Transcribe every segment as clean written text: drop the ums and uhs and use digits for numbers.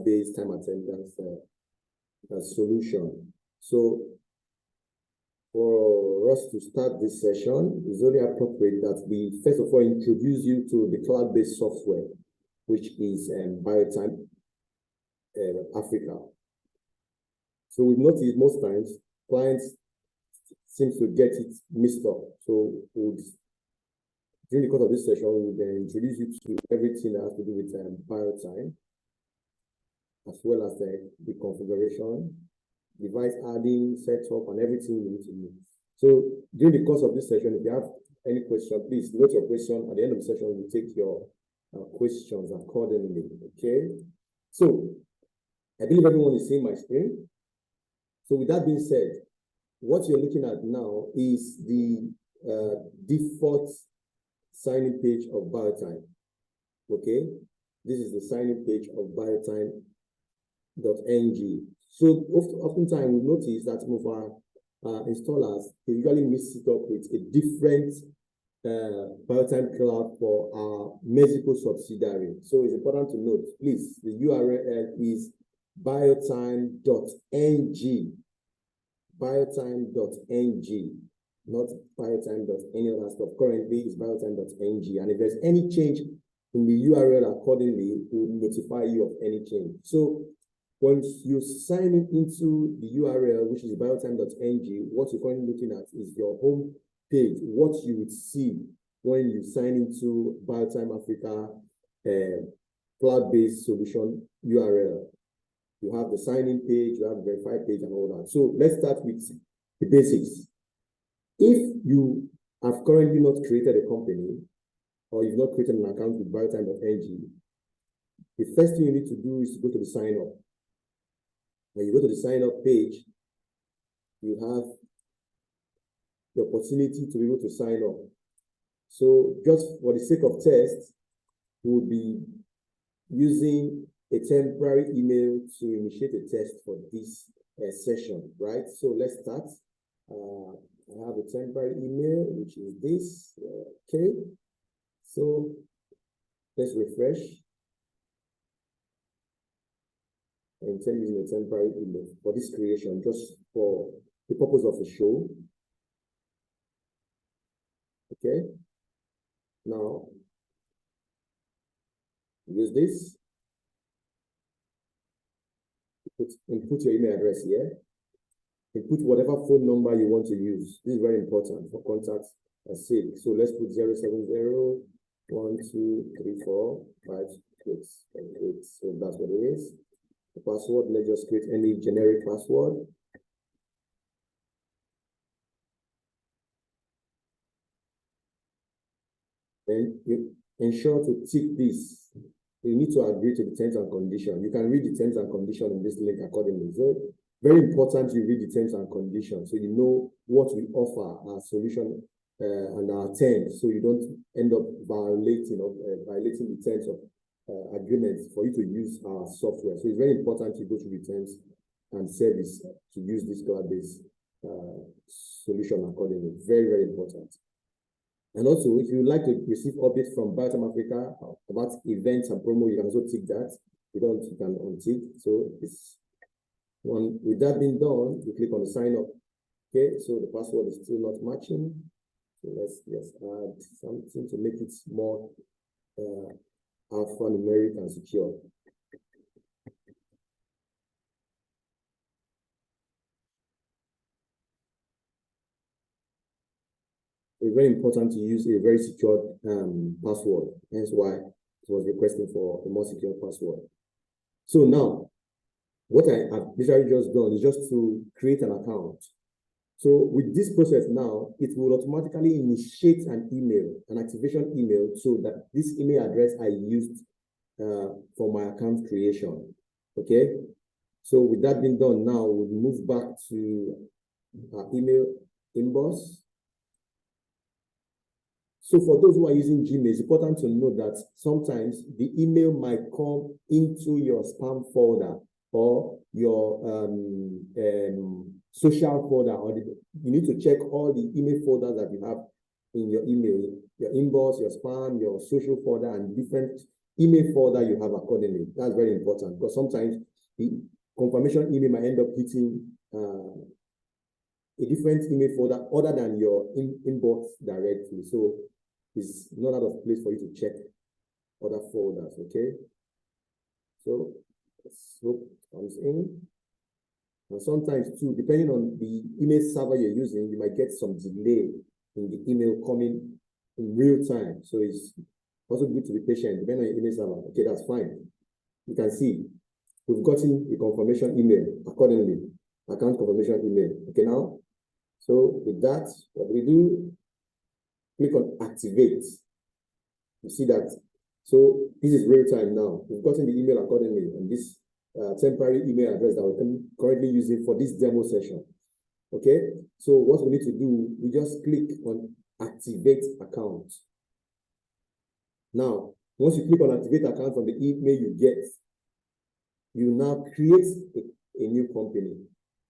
cloud-based time attendance solution. So for us to start this session, it's only appropriate that we first of all introduce you to the cloud-based software, which is Biotime Africa. So we've noticed most times clients seem to get it mixed up. So during the course of this session, we'll introduce you to everything that has to do with Biotime, as well as the configuration, device adding, setup, and everything you need to know. So during the course of this session, if you have any question, please note your question. At the end of the session, we'll take your questions accordingly. Okay. So I believe everyone is seeing my screen. So with that being said, what you're looking at now is the default signing page of Biotime. Okay. This is the signing page of Biotime.ng. So oftentimes we notice that some of our installers, they usually mix it up with a different Biotime cloud for our Mexico subsidiary. So it's important to note, please, the URL is Biotime.ng. Biotime.ng, not Biotime.any other stuff. Currently, it's Biotime.ng. And if there's any change in the URL accordingly, we'll notify you of any change. So once you sign into the URL, which is Biotime.ng, what you're currently looking at is your home page, what you would see when you sign into Biotime Africa cloud-based solution URL. You have the sign-in page, you have the verified page, and all that. So let's start with the basics. If you have currently not created a company, or you've not created an account with Biotime.ng, the first thing you need to do is to go to the sign up. When you go to the sign up page, you have the opportunity to be able to sign up. So just for the sake of test, we'll be using a temporary email to initiate a test for this session, right? So let's start. I have a temporary email, which is this. Okay. So let's refresh. I intend using a temporary email for this creation, just for the purpose of the show. Okay. Now, use this. Input your email address here. Input whatever phone number you want to use. This is very important for contact sake. So let's put 070-1234-5688. So that's what it is. The password, let's just create any generic password. And you ensure to tick this. You need to agree to the terms and conditions. You can read the terms and conditions in this link accordingly. So very important you read the terms and conditions so you know what we offer, our solution and our terms, so you don't end up violating the terms of agreements for you to use our software. So it's very important you go through the terms and service to use this cloud-based solution accordingly. Very, very important. And also, if you would like to receive updates from Biotime Africa about events and promo, you can also tick that. You can untick. So this one, with that being done, you click on the sign up. Okay, so the password is still not matching. So let's just add something to make it more alphanumeric and secure. It's very important to use a very secure password. Hence why it was requesting for a more secure password. So now, what I have literally just done is just to create an account. So with this process now, it will automatically initiate an email, an activation email, so that this email address I used for my account creation. Okay. So with that being done, now we'll move back to our email inbox. So for those who are using Gmail, it's important to know that sometimes the email might come into your spam folder or your social folder, or you need to check all the email folders that you have in your email, your inbox, your spam, your social folder, and different email folder you have accordingly. That's very important because sometimes the confirmation email might end up hitting a different email folder other than your inbox directly. So it's not out of place for you to check other folders, okay? So hope comes in. And sometimes too, depending on the email server you're using, you might get some delay in the email coming in real time. So it's also good to be patient, depending on your email server. Okay, that's fine. You can see we've gotten the confirmation email accordingly, account confirmation email. Okay, now, so with that, what we do, click on activate. You see that. So this is real time now. We've gotten the email accordingly on this temporary email address that we're currently using for this demo session. Okay, so what we need to do, we just click on activate account. Now, once you click on activate account from the email you get, you now create a new company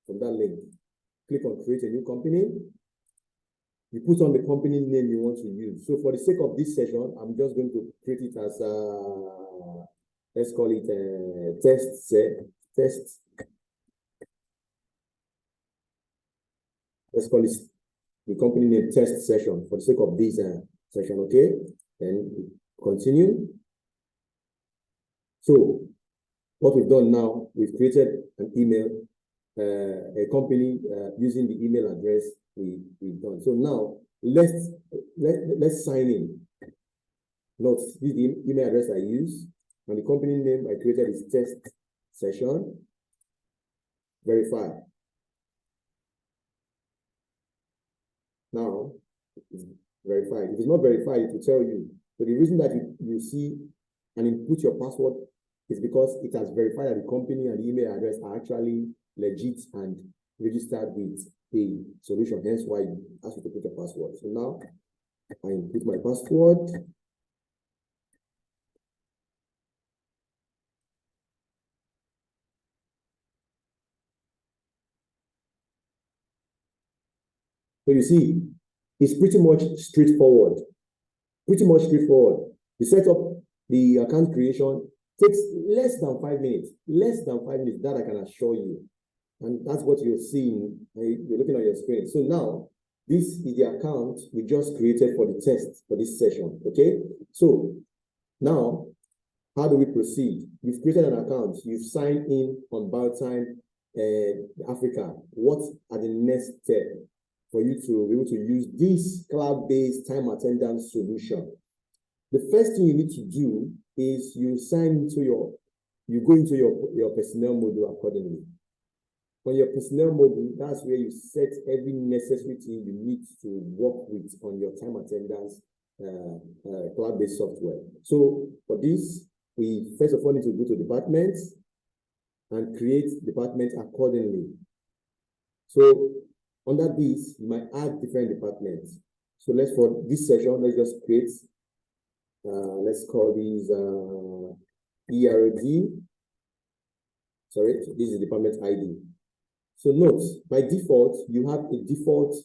from that link. Click on create a new company. You put on the company name you want to use. So for the sake of this session, I'm just going to create it as let's call it test. Let's call it the company name test session for the sake of this session, okay? Then continue. So what we've done now, we've created an email, a company using the email address we've done. So now let's sign in. Note, this is the email address I use, and the company name I created is test session. Verify. Now it's verified. If it's not verified, it will tell you. So the reason that you see and input your password is because it has verified that the company and the email address are actually legit and registered with the solution. Hence why you ask you to put your password. So now I input my password. So you see, it's pretty much straightforward. Pretty much straightforward. The setup, the account creation takes less than 5 minutes. Less than 5 minutes, that I can assure you. And that's what you're seeing. You're looking at your screen. So now, this is the account we just created for the test for this session. Okay. So now, how do we proceed? You've created an account. You've signed in on Biotime Africa. What are the next steps for you to be able to use this cloud-based time attendance solution? The first thing you need to do is you go into your personnel module accordingly. On your personnel module, that's where you set every necessary thing you need to work with on your time attendance cloud-based software. So for this, we first of all need to go to departments and create departments accordingly. So under this, you might add different departments. So for this session, let's just create, let's call these ERD. Sorry, this is department ID. So note, by default, you have a default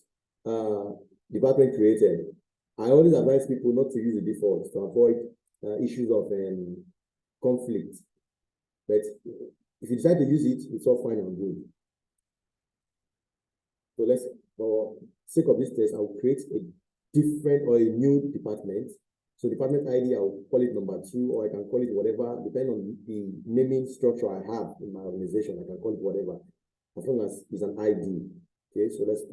department created. I always advise people not to use the default to avoid issues of conflict. But if you decide to use it, it's all fine and good. So for sake of this test, I will create a different or a new department. So department ID, I will call it number 2, or I can call it whatever, depending on the naming structure I have in my organization. I can call it whatever, as long as it's an ID. Okay, so let's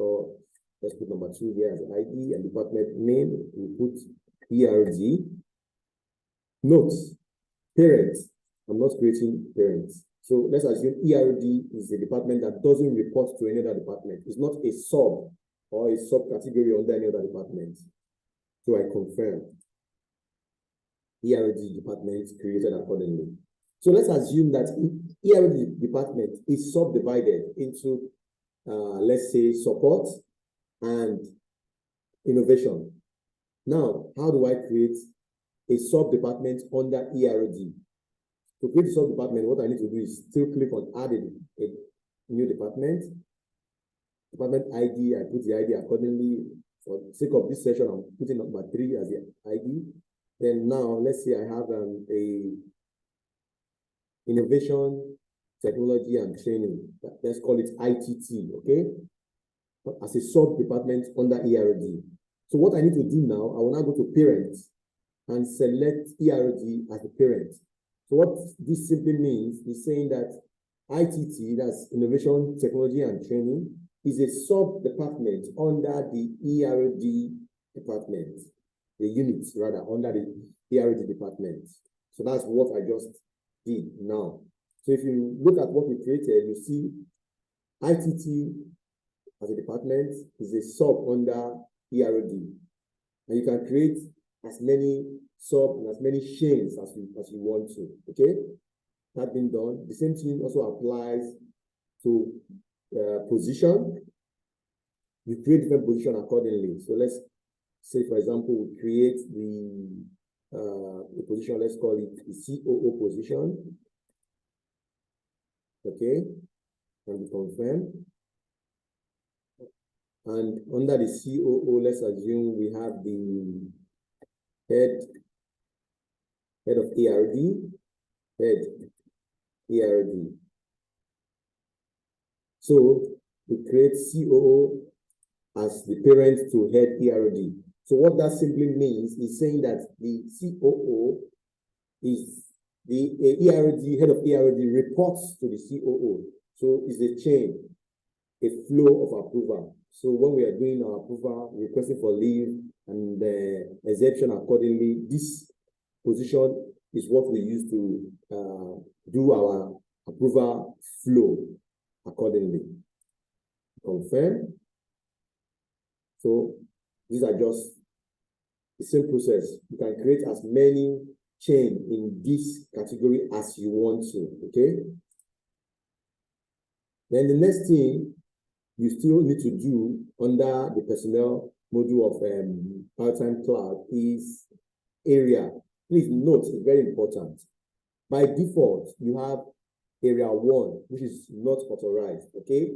put number 2 here as an ID, and department name, we put ERG. Notes, parents. I'm not creating parents. So let's assume ERD is a department that doesn't report to any other department. It's not a sub or a subcategory under any other department. So I confirm. ERD department created accordingly. So let's assume that ERD department is subdivided into, let's say, support and innovation. Now, how do I create a sub-department under ERD? To create a sub-department, what I need to do is still click on adding a new department. Department ID, I put the ID accordingly. For the sake of this session, I'm putting number 3 as the ID. Then now, let's say I have a innovation, technology, and training. Let's call it ITT, okay? As a sub-department under ERD. So what I need to do now, I will now go to parents and select ERD as a parent. So what this simply means is saying that ITT, that's Innovation, Technology, and Training, is a sub-department under the ERD department, the units rather, under the ERD department. So that's what I just did now. So if you look at what we created, you see ITT as a department is a sub under ERD. And you can create as many sub and as many chains as you want to, okay? That being done, the same thing also applies to position. You create different position accordingly. So let's say, for example, we create the position, let's call it the COO position. Okay, and we confirm. And under the COO, let's assume we have the head of ERD, head ERD. So we create COO as the parent to head ERD. So what that simply means is saying that the COO is the ERD, head of ERD reports to the COO. So it's a chain, a flow of approval. So when we are doing our approval, requesting for leave and exemption accordingly, this position is what we use to do our approval flow accordingly. Confirm. So these are just the same process. You can create as many chains in this category as you want to, okay? Then the next thing you still need to do under the personnel module of Biotime Cloud is area. Please note, it's very important. By default, you have area 1, which is not authorized, okay?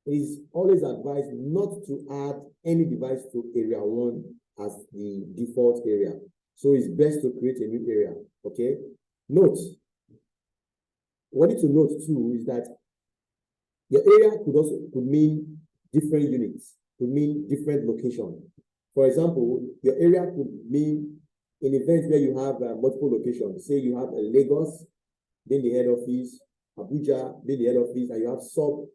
It is always advised not to add any device to area 1 as the default area. So it's best to create a new area, okay? Note, what you need to note too is that your area could mean different units, could mean different location. For example, your area could mean an event where you have multiple locations. Say you have a Lagos, then the head office, Abuja, then the head office, and you have sub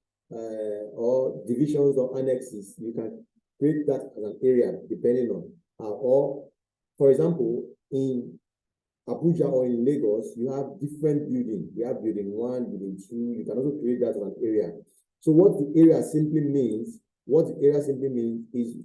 or divisions or annexes. You can create that as an area depending on or for example, in Abuja or in Lagos, you have different buildings. You have building 1, building 2. You can also create that as an area. So what the area simply means is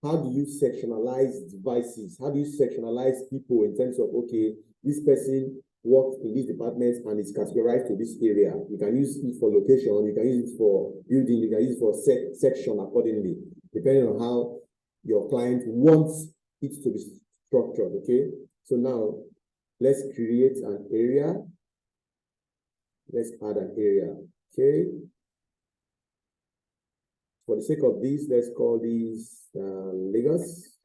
how do you sectionalize devices? How do you sectionalize people in terms of, okay, this person works in this department and is categorized to this area. You can use it for location, you can use it for building, you can use it for section accordingly, depending on how your client wants it to be structured, okay? So now, let's create an area. Let's add an area, okay? For the sake of this, let's call this Lagos.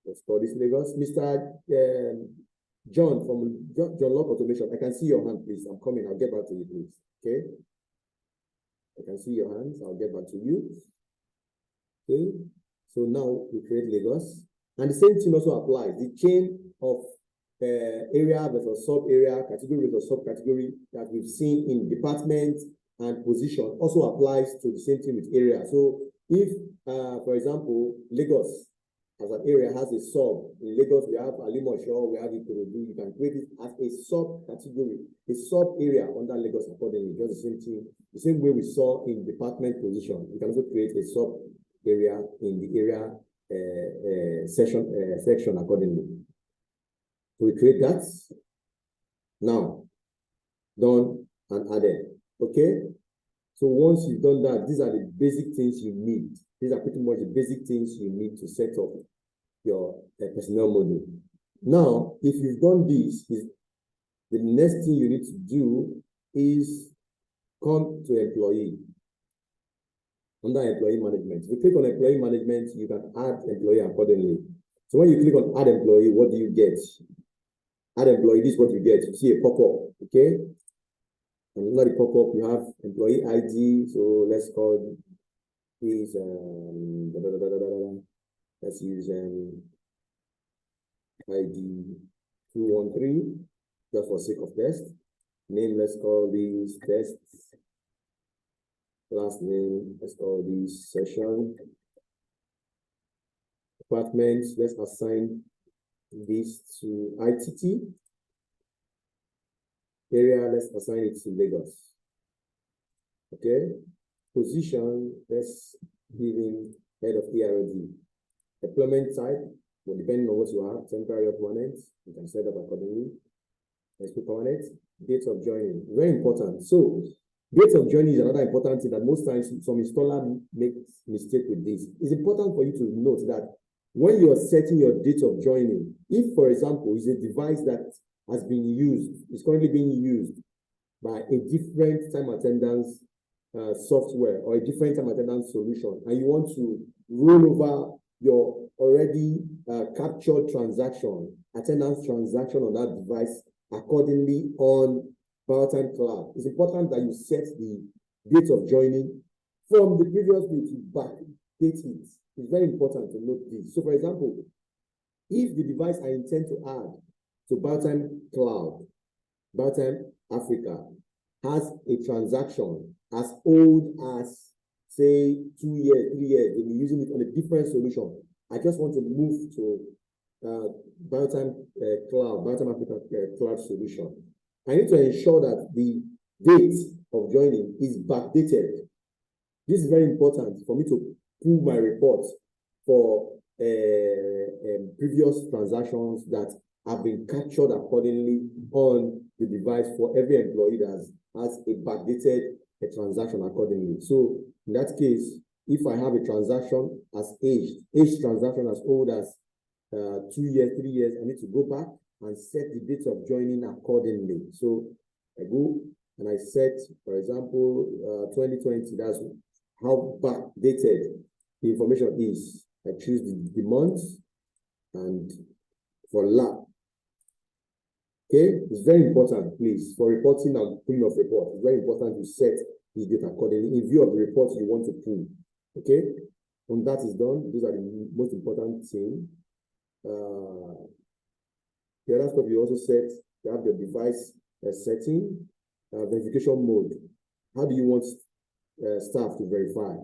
Let's call this Lagos. Mr. John from John Lock Automation, I can see your hand, please. I'm coming. I'll get back to you, please. Okay? I can see your hands. I'll get back to you. Okay? So now we create Lagos. And the same thing also applies. The chain of area versus sub-area, category versus subcategory that we've seen in department and position also applies to the same thing with area. So if, for example, Lagos as an area has a sub, in Lagos we have Alimosho, we have Ikorodu, you can create it as a subcategory, a sub-area under Lagos accordingly, just the same thing, the same way we saw in department position. You can also create a sub-area in the area section accordingly. So we create that. Now, done and added. Okay? So once you've done that, these are the basic things you need. These are pretty much the basic things you need to set up your personnel model. Now, if you've done this, the next thing you need to do is come to employee. Under employee management. If you click on employee management, you can add employee accordingly. So when you click on add employee, what do you get? Add employee, this is what you get. You see a pop-up, okay? And under the pop-up, you have employee ID. So let's call this, let's use ID 213, just for sake of test. Name, let's call this test. Last name, let's call this session. Department, let's assign this to ITT. Area, let's assign it to Lagos. Okay. Position, let's give him head of ERD. Employment type, well, depending on what you have, temporary or permanent, you can set up accordingly. Let's put permanent. Date of joining, very important. So, date of joining is another important thing that most times some installer make mistake with this. It's important for you to note that when you are setting your date of joining, if, for example, it's a device that has been used, is currently being used by a different time attendance software or a different time attendance solution, and you want to roll over your already captured transaction, attendance transaction on that device accordingly on Biotime Cloud, it's important that you set the date of joining from the previous day to backdate it. It's very important to note this. So, for example, if the device I intend to add to Biotime Cloud, Biotime Africa, has a transaction as old as, say, 2 years, 3 years, they'll be using it on a different solution. I just want to move to Biotime Cloud, Biotime Africa Cloud solution. I need to ensure that the date of joining is backdated. This is very important for me to pull my reports for previous transactions that have been captured accordingly on the device for every employee that has a backdated transaction accordingly. So in that case, if I have a transaction as aged transaction as old as 2 years, 3 years, I need to go back and set the date of joining accordingly. So I go and I set, for example, 2020, that's how backdated the information is. I choose the month and for lab. Okay, it's very important, please, for reporting and pulling of reports. It's very important to set this data accordingly in view of the reports you want to pull. Okay, when that is done, these are the most important things. The other stuff you also set, you have the device setting, verification mode. How do you want staff to verify?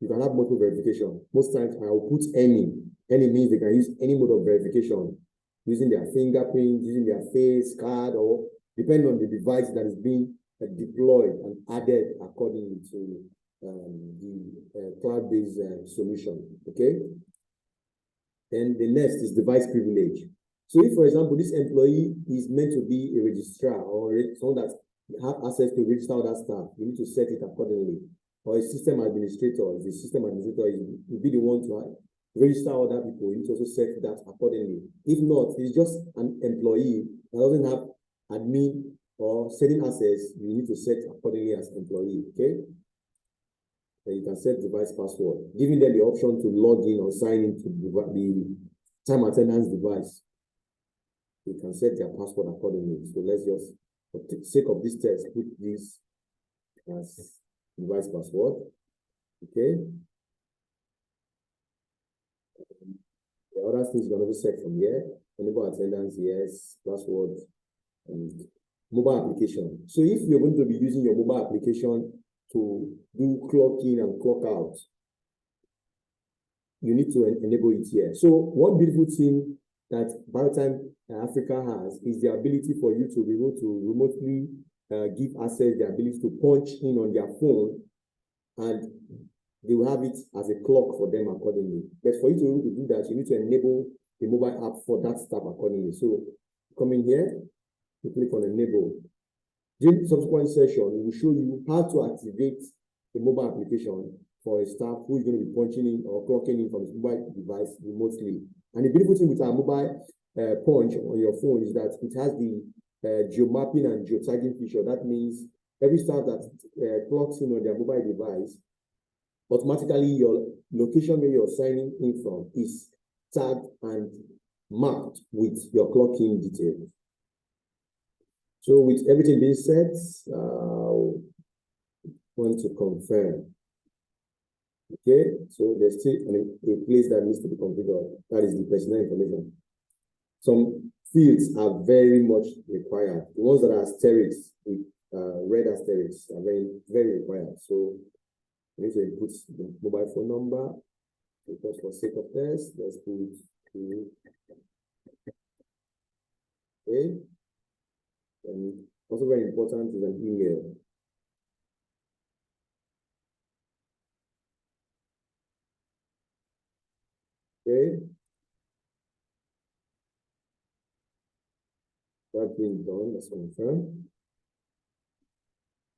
You can have multiple verification. Most times I will put any. Any means they can use any mode of verification, using their fingerprint, using their face card, or depending on the device that is being deployed and added accordingly to the cloud-based solution. Okay. Then the next is device privilege. So if, for example, this employee is meant to be a registrar or someone that have access to register other staff, you need to set it accordingly. Or a system administrator, if the system administrator will be the one to register other people, you need to also set that accordingly. If not, it's just an employee that doesn't have admin or setting access, you need to set accordingly as employee, okay? Then you can set device password, giving them the option to log in or sign into the time attendance device. You can set their password accordingly. So let's just, for the sake of this test, put this as device password. Okay. The other things you can also set from here: enable attendance, yes, password, and mobile application. So if you're going to be using your mobile application to do clock in and clock out, you need to enable it here. So one beautiful thing that Biotime Africa has is the ability for you to be able to remotely give access, the ability to punch in on their phone, and they will have it as a clock for them accordingly. But for you to be able to do that, you need to enable the mobile app for that staff accordingly. So come in here, you click on enable. During the subsequent session, we will show you how to activate the mobile application for a staff who is going to be punching in or clocking in from his mobile device remotely. And the beautiful thing with our mobile punch on your phone is that it has the geomapping and geotagging feature. That means every staff that clocks in on their mobile device, automatically your location where you're signing in from is tagged and marked with your clock-in details. So with everything being said, want to confirm. Okay, so there's still a place that needs to be configured. That is the personal information. Some fields are very much required. The ones that are asterisks with red asterisks are very, very required. So we need to input the mobile phone number. Because for sake of test, let's put okay. And also very important is an email. Okay. That's been done, let's confirm.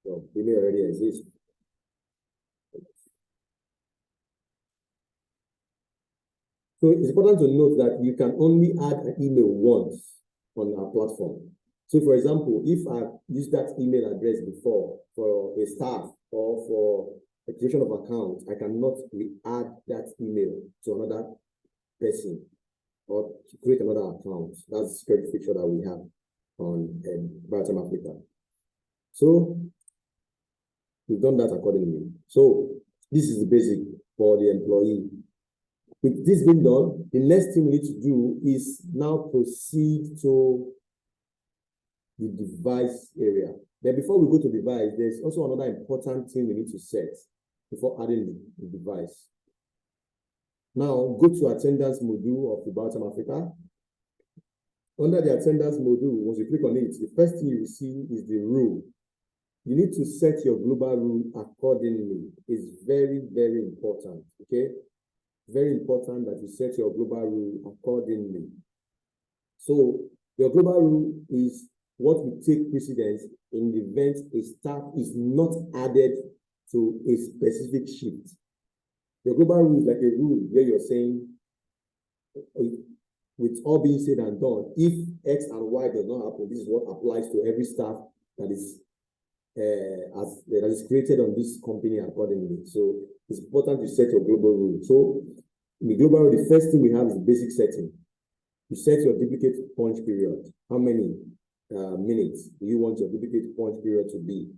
So email already exists. So it's important to note that you can only add an email once on our platform. So for example, if I used that email address before for a staff or for a creation of account, I cannot re-add that email to another person or to create another account. That's the security feature that we have on Biotime Africa. So we've done that accordingly. So this is the basic for the employee. With this being done, the next thing we need to do is now proceed to the device area. Then before we go to device, there's also another important thing we need to set before adding the device. Now, go to attendance module of the Biotime Africa. Under the attendance module, once you click on it, the first thing you will see is the rule. You need to set your global rule accordingly. It's very, very important, okay? Very important that you set your global rule accordingly. So your global rule is what will take precedence in the event a staff is not added to a specific shift. Your global rule is like a rule where you're saying, with all being said and done, if X and Y does not happen, this is what applies to every staff that is created on this company accordingly. So it's important to set your global rule. So in the global rule, the first thing we have is the basic setting. You set your duplicate punch period. How many minutes do you want your duplicate punch period to be?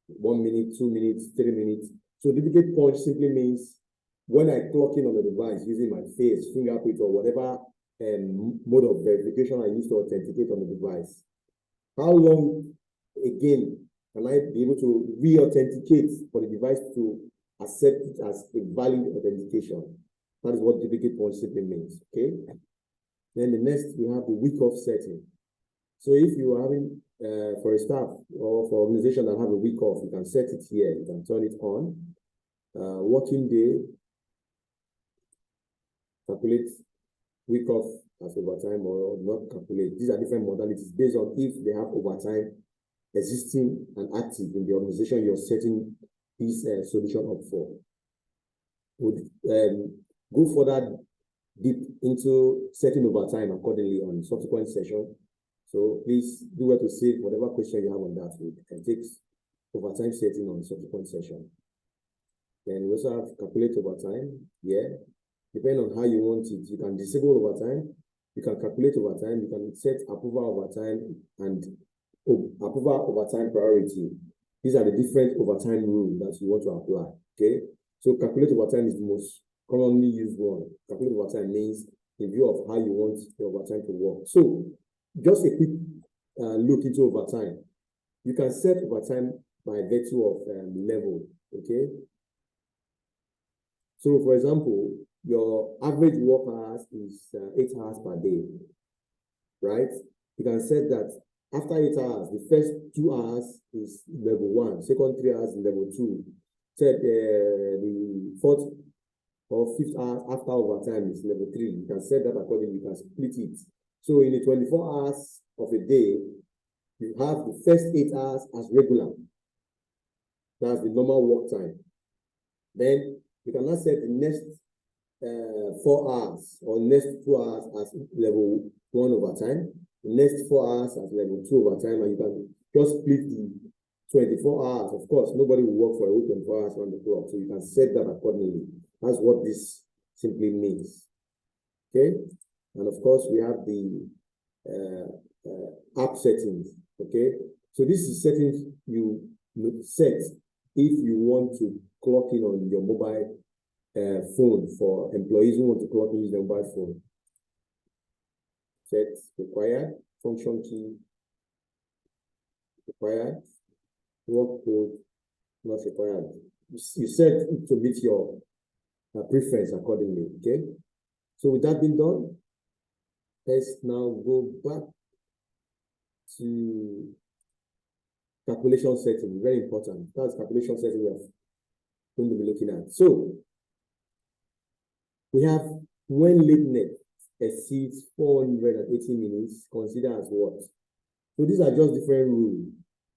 1 minute, 2 minutes, 3 minutes. So duplicate punch simply means when I clock in on the device using my face, fingerprint, or whatever mode of verification I use to authenticate on the device, how long again can I be able to re-authenticate for the device to accept it as a valid authentication? That is what duplicate punch simply means, okay? Then the next, we have the week off setting. So if you are having, for a staff or for organization that have a week off, you can set it here. You can turn it on. Working day, calculate week off as overtime or not calculate. These are different modalities based on if they have overtime existing and active in the organization you're setting this solution up for. Would go further deep into setting overtime accordingly on subsequent session. So please do well to save whatever question you have on that. We can take overtime setting on subsequent session. Then we also have calculate overtime. Yeah, depending on how you want it, you can disable overtime, you can calculate overtime, you can set approval overtime and approval overtime priority. These are the different overtime rules that you want to apply. Okay, so calculate overtime is the most commonly used one. Calculate overtime means in view of how you want your overtime to work. So just a quick look into overtime. You can set overtime by virtue of level. Okay. So for example, your average work hours is 8 hours per day, right? You can set that after 8 hours, the first 2 hours is level 1, second 3 hours is level 2. Set the fourth or fifth hour after overtime is level 3. You can set that accordingly. You can split it. So in the 24 hours of a day, you have the first 8 hours as regular. That's the normal work time. Then you can now set the next 4 hours or next 2 hours as level 1 overtime, the next 4 hours as level 2 overtime, and you can just split the 24 hours. Of course, nobody will work for a whole 24 hours around the clock, so you can set that accordingly. That's what this simply means. Okay, and of course we have the app settings. Okay, so this is settings you set if you want to clock in on your mobile phone for employees who want to clock in use their mobile phone. Set required, function key required, work code not required. You set it to meet your preference accordingly. Okay, so with that being done, let's now go back to calculation setting. Very important. That's calculation setting we're going to be looking at. So we have when lateness exceeds 480 minutes, consider as what? So these are just different rules.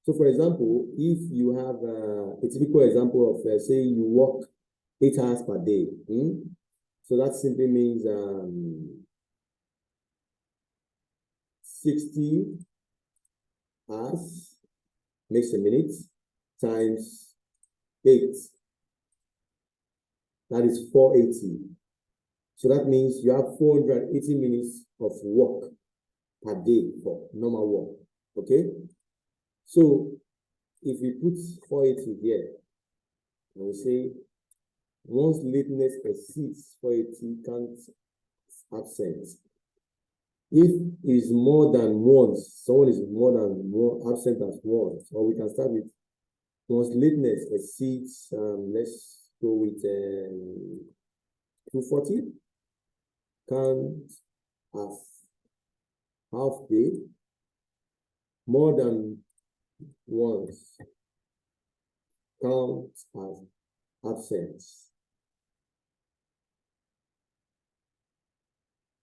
So for example, if you have a typical example of say you work 8 hours per day, so that simply means 60 hours makes a minute times 8. That is 480. So that means you have 480 minutes of work per day for normal work. Okay? So if we put 480 here, and we say once lateness exceeds 480 counts absent. If it is more than once, someone is more than one absent as once, or we can start with once lateness exceeds, let's go with 240, count as half day, more than once, count as absence.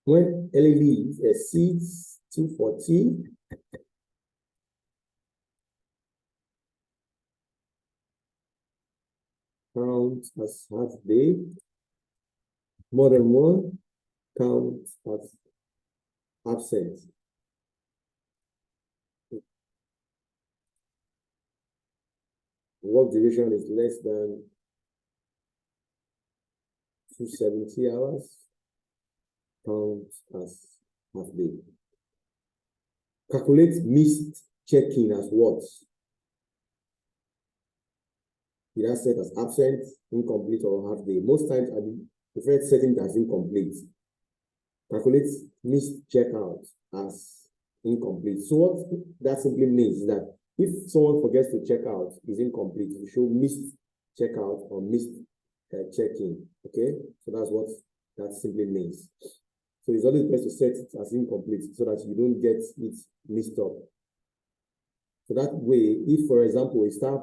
When LEV exceeds 240, count as half day, more than one, count as absent. Work duration is less than 270 hours, count as half day. Calculate missed check-in as what? Either set as absent, incomplete, or half day. Most times I prefer setting as incomplete. Calculate missed checkout as incomplete. So what that simply means is that if someone forgets to check out, is incomplete. You show missed checkout or missed check-in. Okay, so that's what that simply means. So it's always best to set it as incomplete so that you don't get it mixed up. So that way, if for example a staff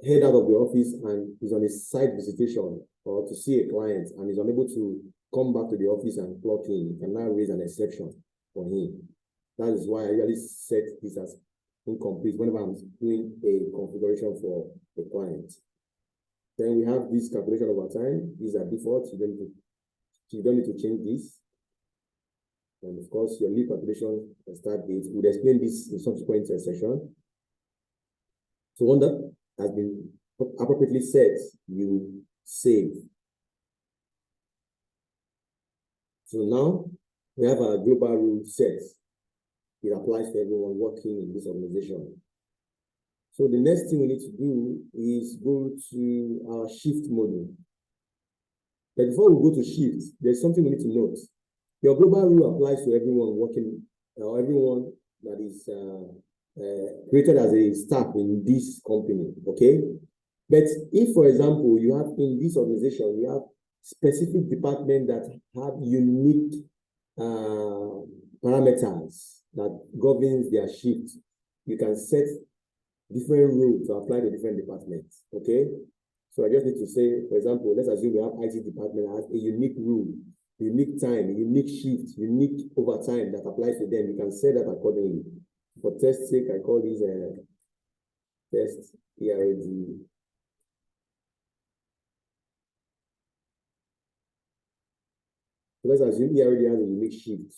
head out of the office and is on a site visitation or to see a client and is unable to come back to the office and clock in, you can now raise an exception for him. That is why I usually set this as incomplete whenever I'm doing a configuration for a client. Then we have this calculation over time. These are default. You don't need to change this. And of course, your leave calculation and start date. We'll explain this in subsequent session. So when that has been appropriately set, you save. So now we have our global rule set. It applies to everyone working in this organization. So the next thing we need to do is go to our shift module. But before we go to shift, there's something we need to note. Your global rule applies to everyone working, or everyone that is created as a staff in this company, okay? But if, for example, you have in this organization, you have specific departments that have unique parameters that governs their shift, you can set different rules to apply to different departments, okay? So I just need to say, for example, let's assume we have IT department that has a unique rule, unique time, a unique shift, unique overtime that applies to them. You can set that accordingly. For test sake, I call these test ERD. So let's assume ERD has a unique shift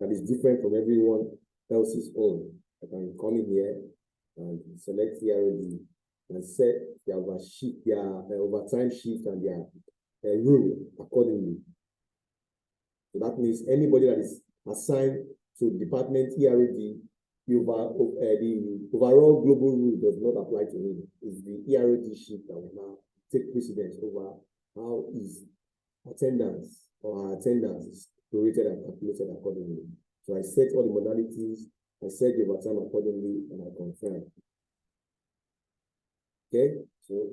that is different from everyone else's own. I can come in here and select ERD and set their overtime shift and their rule accordingly. So that means anybody that is assigned to department ERD, the overall global rule does not apply to him. It's the ERD sheet that will now take precedence over how his attendance or her attendance is prorated and calculated accordingly. So I set all the modalities, I set the overtime accordingly, and I confirm. Okay, so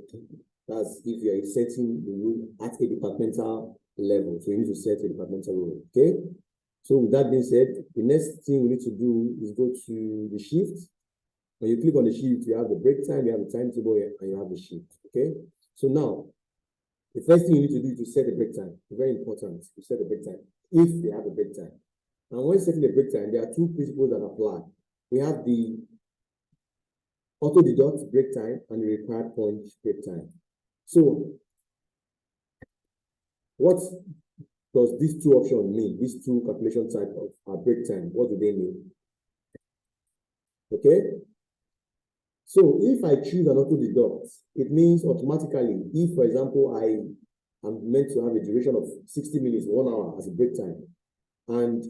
that's if you are setting the rule at a departmental level. So you need to set a departmental rule. Okay. So with that being said, the next thing we need to do is go to the shift. When you click on the shift, you have the break time, you have the timetable, and you have the shift. Okay. So now, the first thing you need to do is to set the break time. It's very important to set the break time if they have a break time. And when setting the break time, there are two principles that apply. We have the auto deduct break time and the required punch break time. So, what does these two options mean? These two calculation types of break time, what do they mean? Okay. So if I choose an auto deduct, it means automatically, if for example, I am meant to have a duration of 60 minutes, 1 hour as a break time, and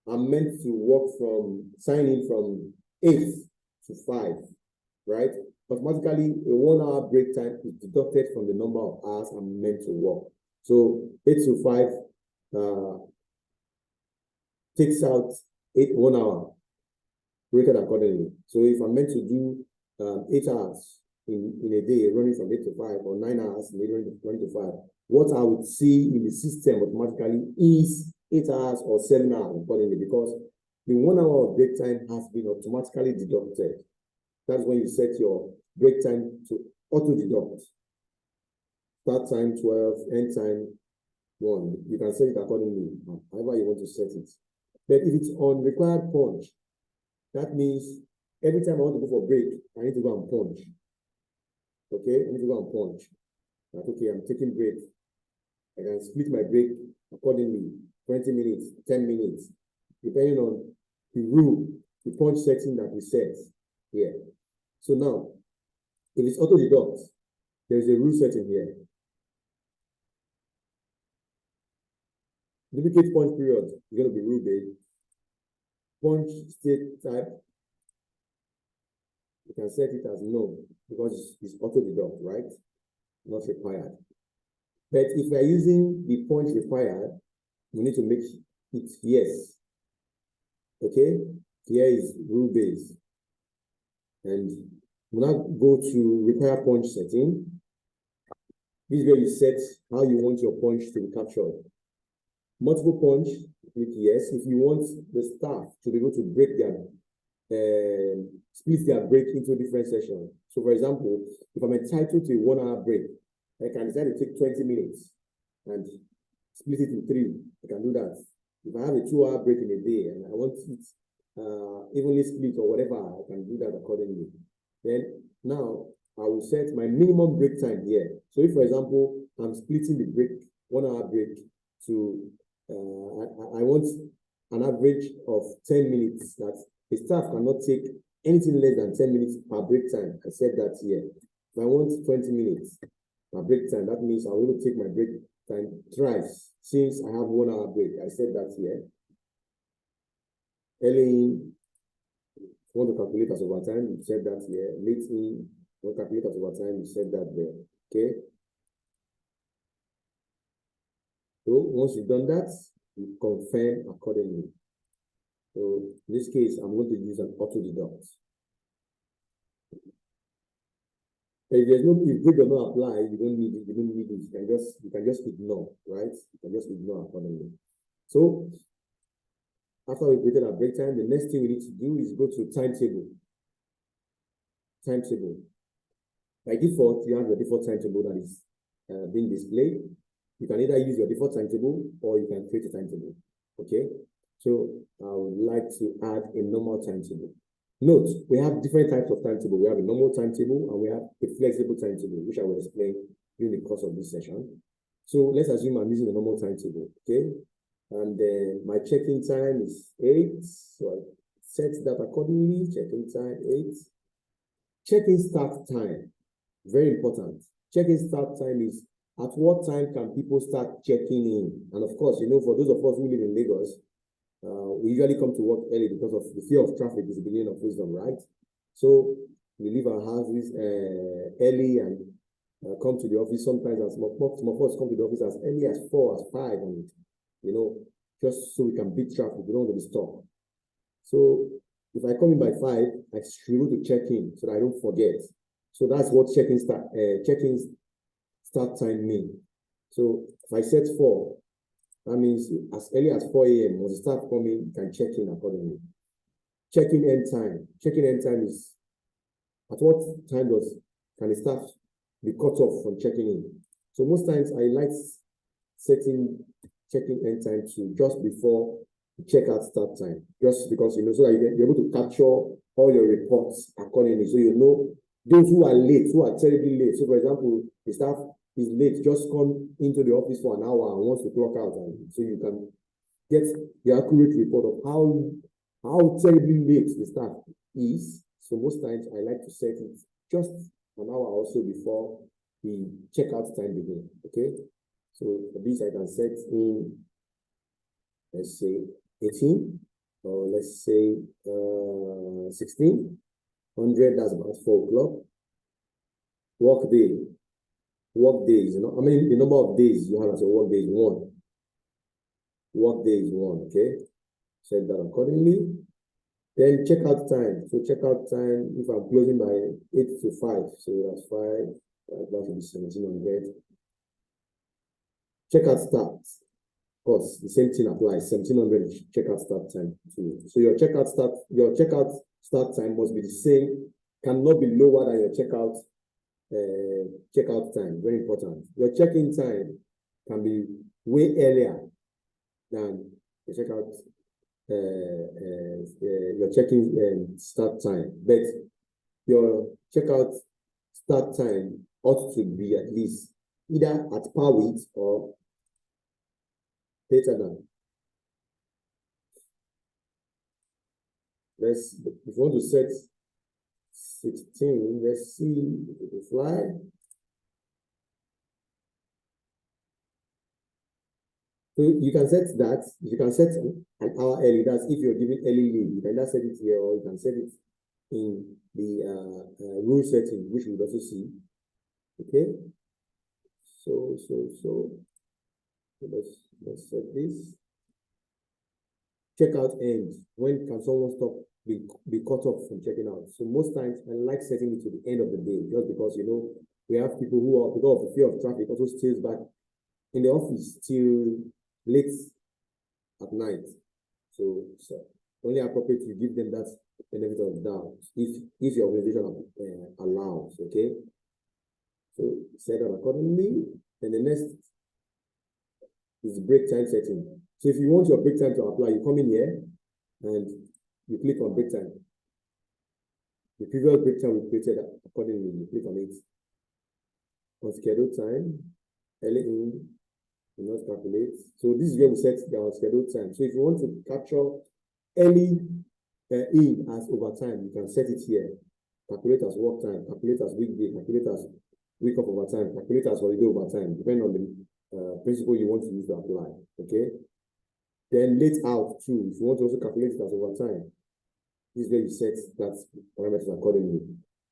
I'm meant to work sign in from 8 to 5, right? Automatically, a 1 hour break time is deducted from the number of hours I'm meant to work. So 8 to 5 takes out 1 hour, rated accordingly. So if I'm meant to do 8 hours in a day, running from 8 to 5, or 9 hours running to 5, what I would see in the system automatically is 8 hours or 7 hours accordingly, because the 1 hour of break time has been automatically deducted. That's when you set your break time to auto deduct. Start time 12, end time 1. You can set it accordingly, however you want to set it. But if it's on required punch, that means every time I want to go for a break, I need to go and punch. Okay, I need to go and punch. Like, okay, I'm taking break. I can split my break accordingly, 20 minutes, 10 minutes, depending on the rule, the punch setting that we set here. So now, if it's auto deduct, there's a rule setting here. Duplicate punch period is going to be rule-based. Punch state type, you can set it as no, because it's auto deduct, right? Not required. But if we are using the punch required, we need to make it yes. Okay, here is rule-based. And we'll now go to require punch setting. This is where you set how you want your punch to be captured. Multiple punch, click yes. If you want the staff to be able to break their split their break into different sessions. So for example, if I'm entitled to a 1 hour break, I can decide to take 20 minutes and split it in 3. I can do that. If I have a 2 hour break in a day and I want it evenly split or whatever, I can do that accordingly. Then now I will set my minimum break time here. So if, for example, I'm splitting the break, 1 hour break to, I want an average of 10 minutes that the staff cannot take anything less than 10 minutes per break time. I said that here. If I want 20 minutes per break time, that means I will take my break time thrice since I have 1 hour break. I said that here. Early in, want to calculate as overtime, you said that here. Late in, want to calculate as overtime, you said that there. Okay. So once you've done that, you confirm accordingly. So in this case, I'm going to use an auto deduct. If there's no, if break does not apply, you don't need it. You don't need it. You can just ignore, right? You can just ignore accordingly. So after we created our break time, the next thing we need to do is go to timetable. Timetable. By default, you have your default timetable that is being displayed. You can either use your default timetable or you can create a timetable. Okay. So I would like to add a normal timetable. Note, we have different types of timetable. We have a normal timetable and we have a flexible timetable, which I will explain during the course of this session. So let's assume I'm using a normal timetable. Okay. And then my check-in time is 8. So I set that accordingly. Check-in time 8. Check-in start time. Very important. Check-in start time is at what time can people start checking in? And of course, you know, for those of us who live in Lagos, we usually come to work early because of the fear of traffic is the beginning of wisdom, right? So we leave our houses early and come to the office sometimes, and some of us come to the office as early as 4, as 5, and you know, just so we can beat traffic. We don't want to be stuck. So if I come in by 5, I should be able to check in so that I don't forget. So that's what check-in start time mean. So if I set 4, that means as early as 4 a.m. once the staff come in, you can check in accordingly. Check-in end time. Check-in end time is at what time can the staff be cut off from checking in? So most times I like setting check-in end time to just before the checkout start time, just because, you know, so that you're able to capture all your reports accordingly. So you know those who are late, who are terribly late. So for example, the staff is late, just come into the office for an hour and wants to clock out, and so you can get the accurate report of how terribly late the staff is. So most times I like to set it just an hour or so before the checkout time begins. Okay, so for this I can set in, let's say 18, or let's say 1600. That's about 4 o'clock. Work days, you know, I mean, the number of days you have as a work day is 1. Work day is 1, okay? Set that accordingly. Then checkout time. So checkout time, if I'm closing by 8 to 5, so that's 5, that should be 1700. Checkout start. Of course, the same thing applies. 1700 checkout start time too. So your checkout start time must be the same, cannot be lower than your checkout time. Very important. Your check-in time can be way earlier than the checkout your check-in start time, but your checkout start time ought to be at least either at par with or later than. If you want to set 16, let's see if it will fly. So you can set that. You can set an hour early. That's if you're giving early leave. You can just set it here, or you can set it in the rule setting, which we'll also see. Okay. So let's set this. Checkout end. When can someone be cut off from checking out? So most times I like setting it to the end of the day, just because, you know, we have people who are, because of the fear of traffic, also stays back in the office till late at night. So only appropriate to give them that benefit of doubt if your organization allows. Okay. So set that accordingly. And the next is break time setting. So if you want your break time to apply, you come in here and you click on break time. The previous break time we created accordingly, you click on it. On schedule time, early in, do not calculate. So this is where we set our schedule time. So if you want to capture early in as overtime, you can set it here. Calculate as work time, calculate as weekday, calculate as week of overtime, calculate as holiday overtime, depending on the principle you want to use to apply. Okay. Then late out too. If you want to also calculate it as overtime, this is where you set that parameters accordingly.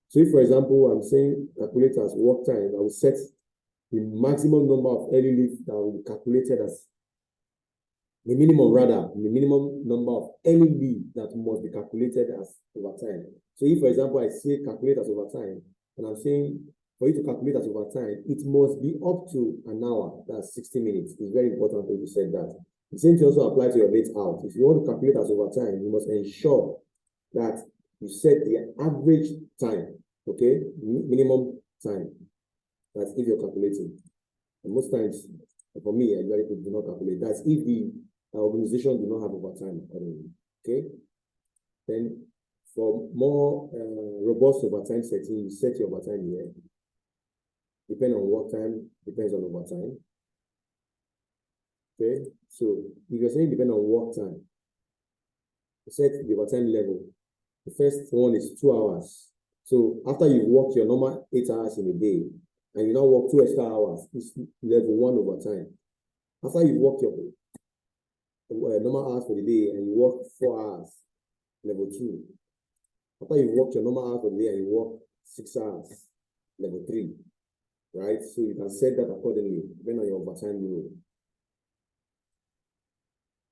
So if, for example, I'm saying calculate as work time, I will set the maximum number of early leave that will be calculated as the minimum number of early leave that must be calculated as overtime. So if, for example, I say calculate as overtime, and I'm saying for you to calculate as overtime, it must be up to an hour. That's 60 minutes. It's very important for you to set that. The same thing also applies to your late out. If you want to calculate as overtime, you must ensure that you set the average time, okay, minimum time. That's if you're calculating. And most times, for me, I usually do not calculate. That's if the organization do not have overtime accordingly. Okay. Then for more robust overtime setting, you set your overtime here. Depending on what time, depends on overtime. Okay. So if you're saying depending on work time, set the overtime level. The first one is 2 hours. So after you've worked your normal 8 hours in a day, and you now work 2 extra hours, it's level 1 overtime. After you've worked your normal hours for the day and you work 4 hours, level 2. After you've worked your normal hours for the day and you work 6 hours, level 3. Right? So you can set that accordingly, depending on your overtime rule.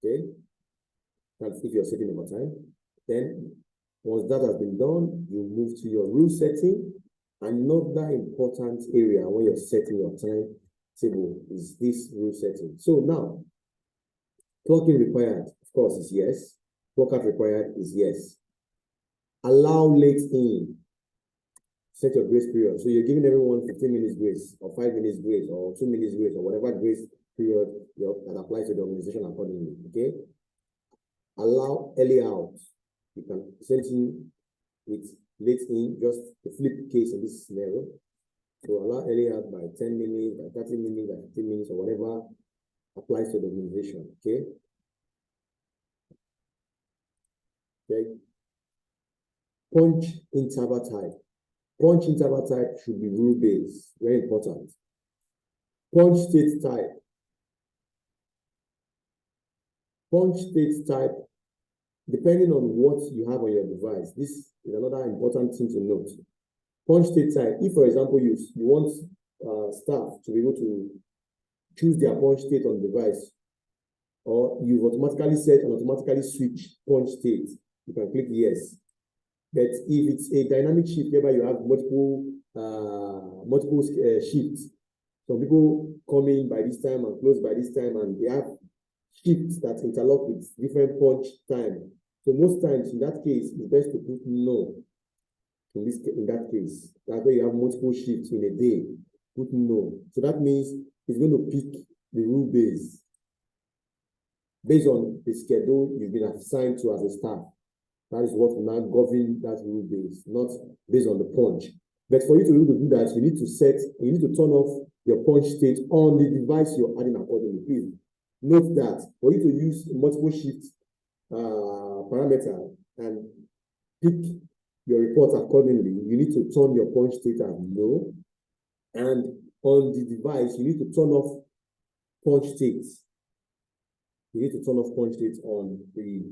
Okay? That's if you're setting overtime. Then, once that has been done, you move to your rule setting. Another important area when you're setting your time table is this rule setting. So now, clocking required, of course, is yes. Clock out required is yes. Allow late in. Set your grace period. So you're giving everyone 15 minutes grace, or 5 minutes grace, or 2 minutes grace, or whatever grace period that applies to the organization accordingly. Okay? Allow early out. You can same with late in, just the flip case in this scenario. So allow early out by 10 minutes, by 30 minutes, by 15 minutes, or whatever applies to the organization. Okay? Okay. Punch interval type. Punch interval type should be rule-based. Very important. Punch state type. Punch state type, depending on what you have on your device. This is another important thing to note. Punch state type. If, for example, you want staff to be able to choose their punch state on the device, or you've automatically set and automatically switch punch state, you can click yes. But if it's a dynamic shift whereby you have multiple shifts, some people come in by this time and close by this time, and they have shifts that interlock with different punch time. So most times in that case, it's best to put no. In that case, that's where you have multiple shifts in a day. Put no. So that means it's going to pick the rule based on the schedule you've been assigned to as a staff. That is what will now govern that rule base, not based on the punch. But for you to be able to do that, you need to turn off your punch state on the device you're adding accordingly. Please note that for you to use multiple shift parameter and pick your report accordingly, you need to turn your punch state as no. And on the device, you need to turn off punch states. You need to turn off punch states on the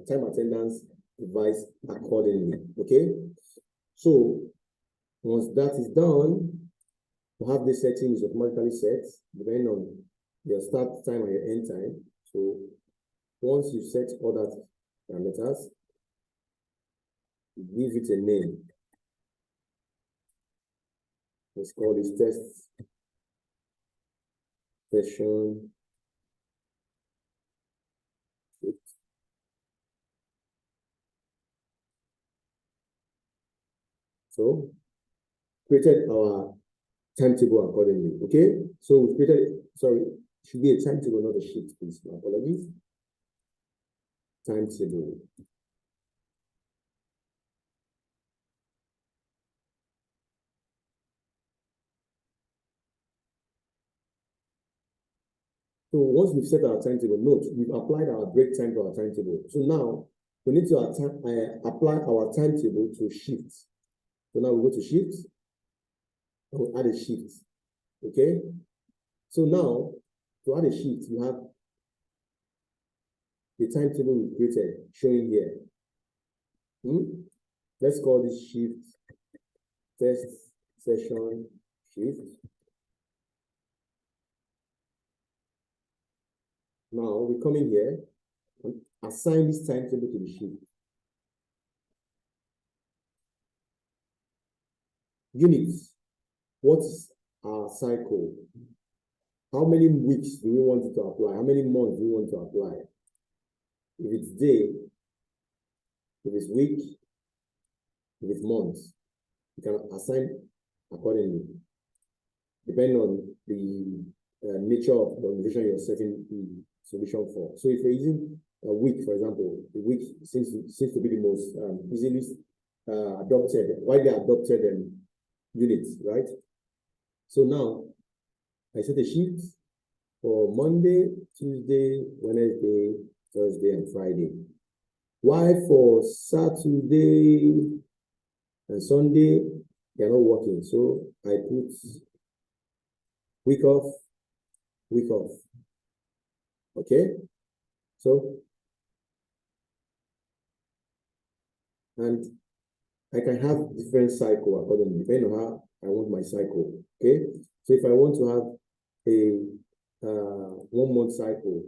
time attendance device accordingly. Okay, so once that is done, you have the settings automatically set depending on your start time and your end time. So once you set all that parameters, give it a name. Let's call this test session. So created our timetable accordingly. Okay, so we created, sorry, should be a timetable, not a sheet, please. My apologies. Timetable. So once we've set our timetable, note, we've applied our break time to our timetable. So now we need to apply our timetable to shift. So now we go to shift, and we add a shift. Okay? So now, to add a shift, you have the timetable we created showing here. Let's call this shift test session shift. Now we come in here and assign this timetable to the shift. Units. What's our cycle? How many weeks do we want it to apply? How many months do we want to apply? If it's day, if it's week, if it's months, you can assign accordingly, depending on the nature of the organization you're setting the solution for. So if you're using a week, for example, the week seems to be the most easily widely adopted units, right? So now I set a shift for Monday, Tuesday, Wednesday, Thursday, and Friday. Why for Saturday and Sunday, they're not working? So I put week off, week off. Okay? So, and I can have different cycle accordingly, depending on how I want my cycle. Okay? So if I want to have a 1 month cycle,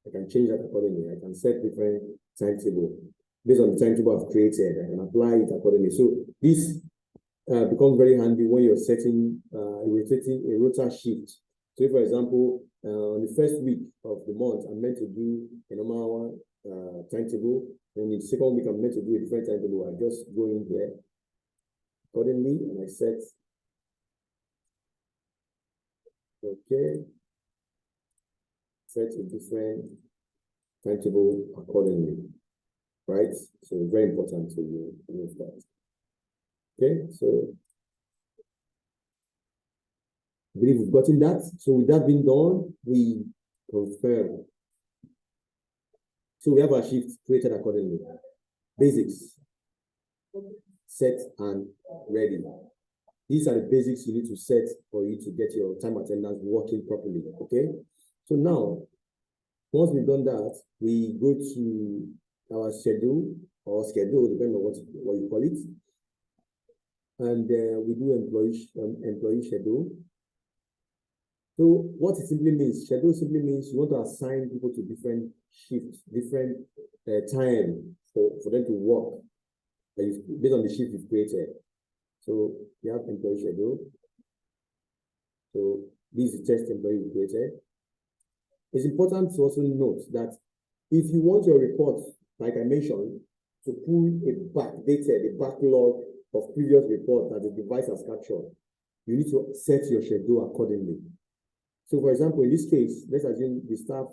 I can change that accordingly. I can set different timetable. Based on the timetable I've created, I can apply it accordingly. So this becomes very handy when you're setting a rota shift. So if, for example, on the first week of the month, I'm meant to do a normal timetable, and in the second week, I'm meant to do a different timetable. I just go in there accordingly, and I set, okay, set a different timetable accordingly, right? So very important to use that. Okay, so I believe we've gotten that. So with that being done, we confirm. So we have our shift created accordingly. Basics, set and ready. These are the basics you need to set for you to get your time attendance working properly, okay? So now, once we've done that, we go to our schedule, depending on what you call it. And we do employee schedule. So what it simply means, schedule simply means you want to assign people to different shifts, different time for them to work based on the shift you've created. So you have employee schedule. So this is the test employee you created. It's important to also note that if you want your report, like I mentioned, to pull a backlog of previous reports that the device has captured, you need to set your schedule accordingly. So for example, in this case, let's assume the staff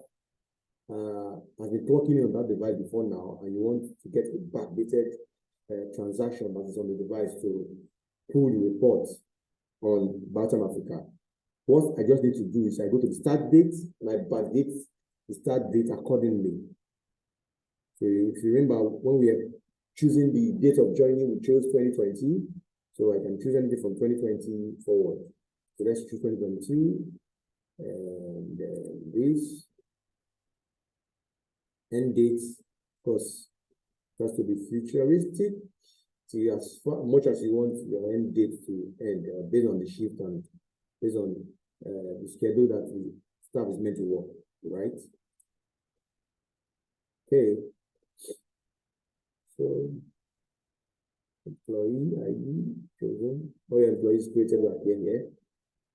has been working on that device before now, and you want to get a backdated transaction that is on the device to pull the reports on Biotime Africa. What I just need to do is I go to the start date and I backdate the start date accordingly. So if you remember, when we are choosing the date of joining, we chose 2020. So I can choose anything from 2020 forward. So let's choose 2022. And this end dates, of course, has to be futuristic. See, as much as you want your end date to end, based on the shift and based on the schedule that the staff is meant to work, right? Okay. So, employee ID chosen. All your employees created right here.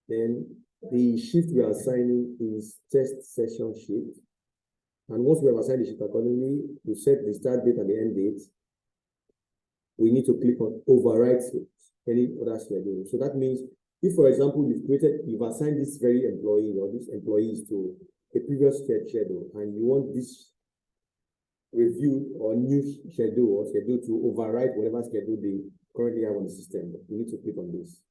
Then the shift we are assigning is test session shift. And once we have assigned the shift accordingly, we set the start date and the end date. We need to click on override any other schedule. So that means if, for example, you've assigned this very employee or these employees to a previous schedule, and you want this reviewed or new schedule to override whatever schedule they currently have on the system, you need to click on this.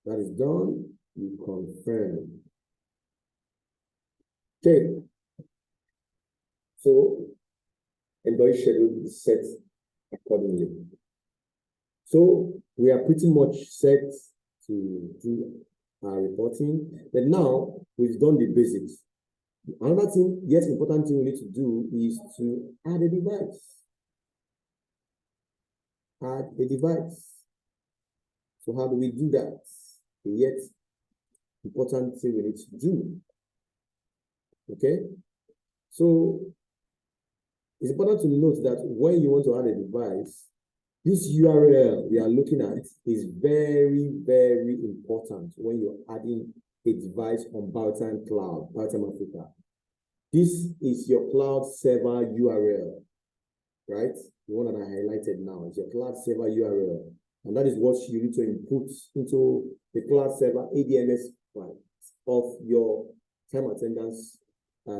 That is done. You confirm. Okay. So employee schedule is set accordingly. So we are pretty much set to do our reporting. But now we've done the basics. Another thing, yet important thing we need to do is to add a device. Add a device. So how do we do that? The yet important thing we need to do. Okay? So it's important to note that when you want to add a device, this URL we are looking at is very, very important when you're adding a device on Biotime Cloud, Biotime Africa. This is your cloud server URL, right? The one that I highlighted now is your cloud server URL. And that is what you need to input into the cloud server ADMS file of your time attendance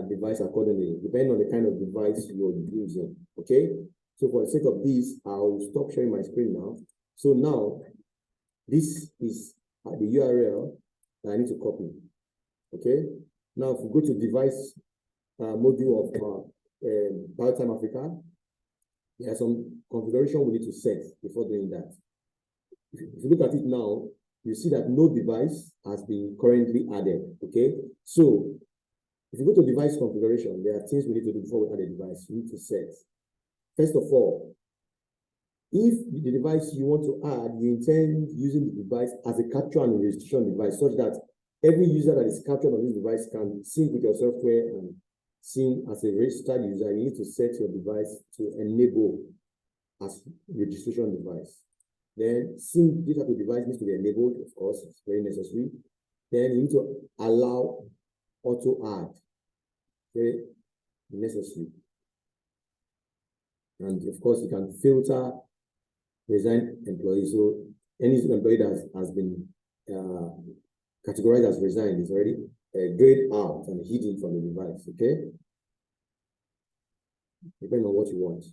device accordingly, depending on the kind of device you're using, okay? So for the sake of this, I'll stop sharing my screen now. So now, this is the URL that I need to copy, okay? Now, if we go to device module of Biotime Africa, there are some configuration we need to set before doing that. If you look at it now, you see that no device has been currently added, okay? So if you go to device configuration, there are things we need to do before we add a device. You need to set. First of all, if the device you want to add, you intend using the device as a capture and registration device, such that every user that is captured on this device can sync with your software and sync as a registered user, you need to set your device to enable as registration device. Then sync data to device needs to be enabled, of course, it's very necessary. Then you need to allow auto add, very necessary. And of course, you can filter resign employees. So any employee that has been categorized as resigned is already grayed out and hidden from the device, okay? Depending on what you want.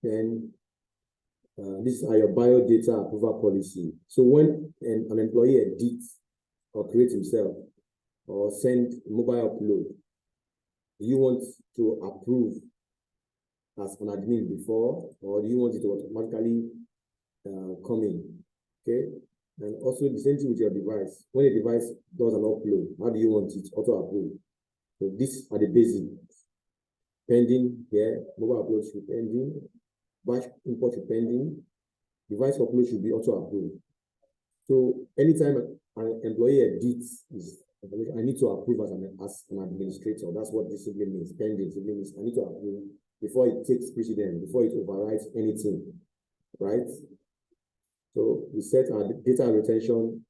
Then these are your bio data approval policy. So when an employee edits or creates himself or send mobile upload, you want to approve as an admin before, or do you want it to automatically come in? Okay. And also the same thing with your device. When a device does an upload, how do you want it auto approve? So these are the basics. Pending here, mobile upload should be pending, batch import should be pending, device upload should be auto approved. So anytime an employee edits this information, I need to approve as an administrator. That's what this simply means. Pending simply means I need to approve before it takes precedence, before it overrides anything, right? So we set our data retention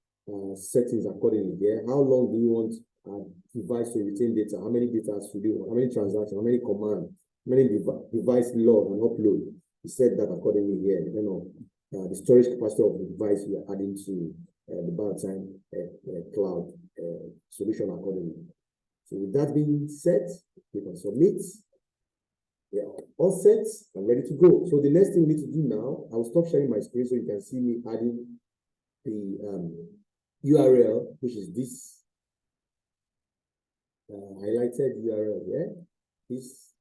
settings accordingly here. How long do you want a device to retain data? How many data should you want? How many transactions? How many commands? How many device log and upload? We set that accordingly here, depending on the storage capacity of the device we are adding to the Biotime cloud solution accordingly. So with that being set, we can submit. We are all set and ready to go. So the next thing we need to do now, I will stop sharing my screen so you can see me adding the URL, which is this highlighted URL here, is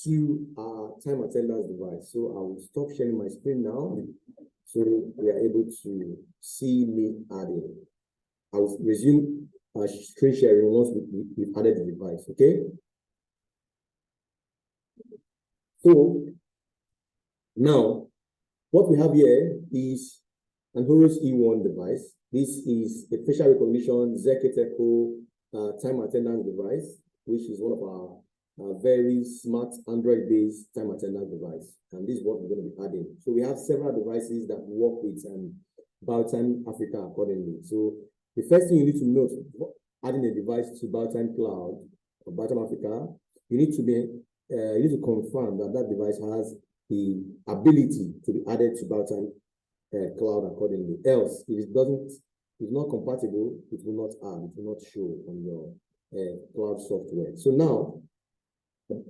to our time attendance device. So I will stop sharing my screen now so we are able to see me adding. I will resume screen sharing once we've added the device, okay? So now what we have here is an Horus E1 device. This is a facial recognition ZKTeco time attendance device, which is one of our very smart Android-based time attendance device. And this is what we're going to be adding. So we have several devices that work with Biotime Africa accordingly. So the first thing you need to note, adding a device to Biotime Cloud or Biotime Africa, you need to confirm that that device has the ability to be added to Biotime Cloud accordingly. Else, if it is not compatible, it will not add, it will not show on your cloud software. So now,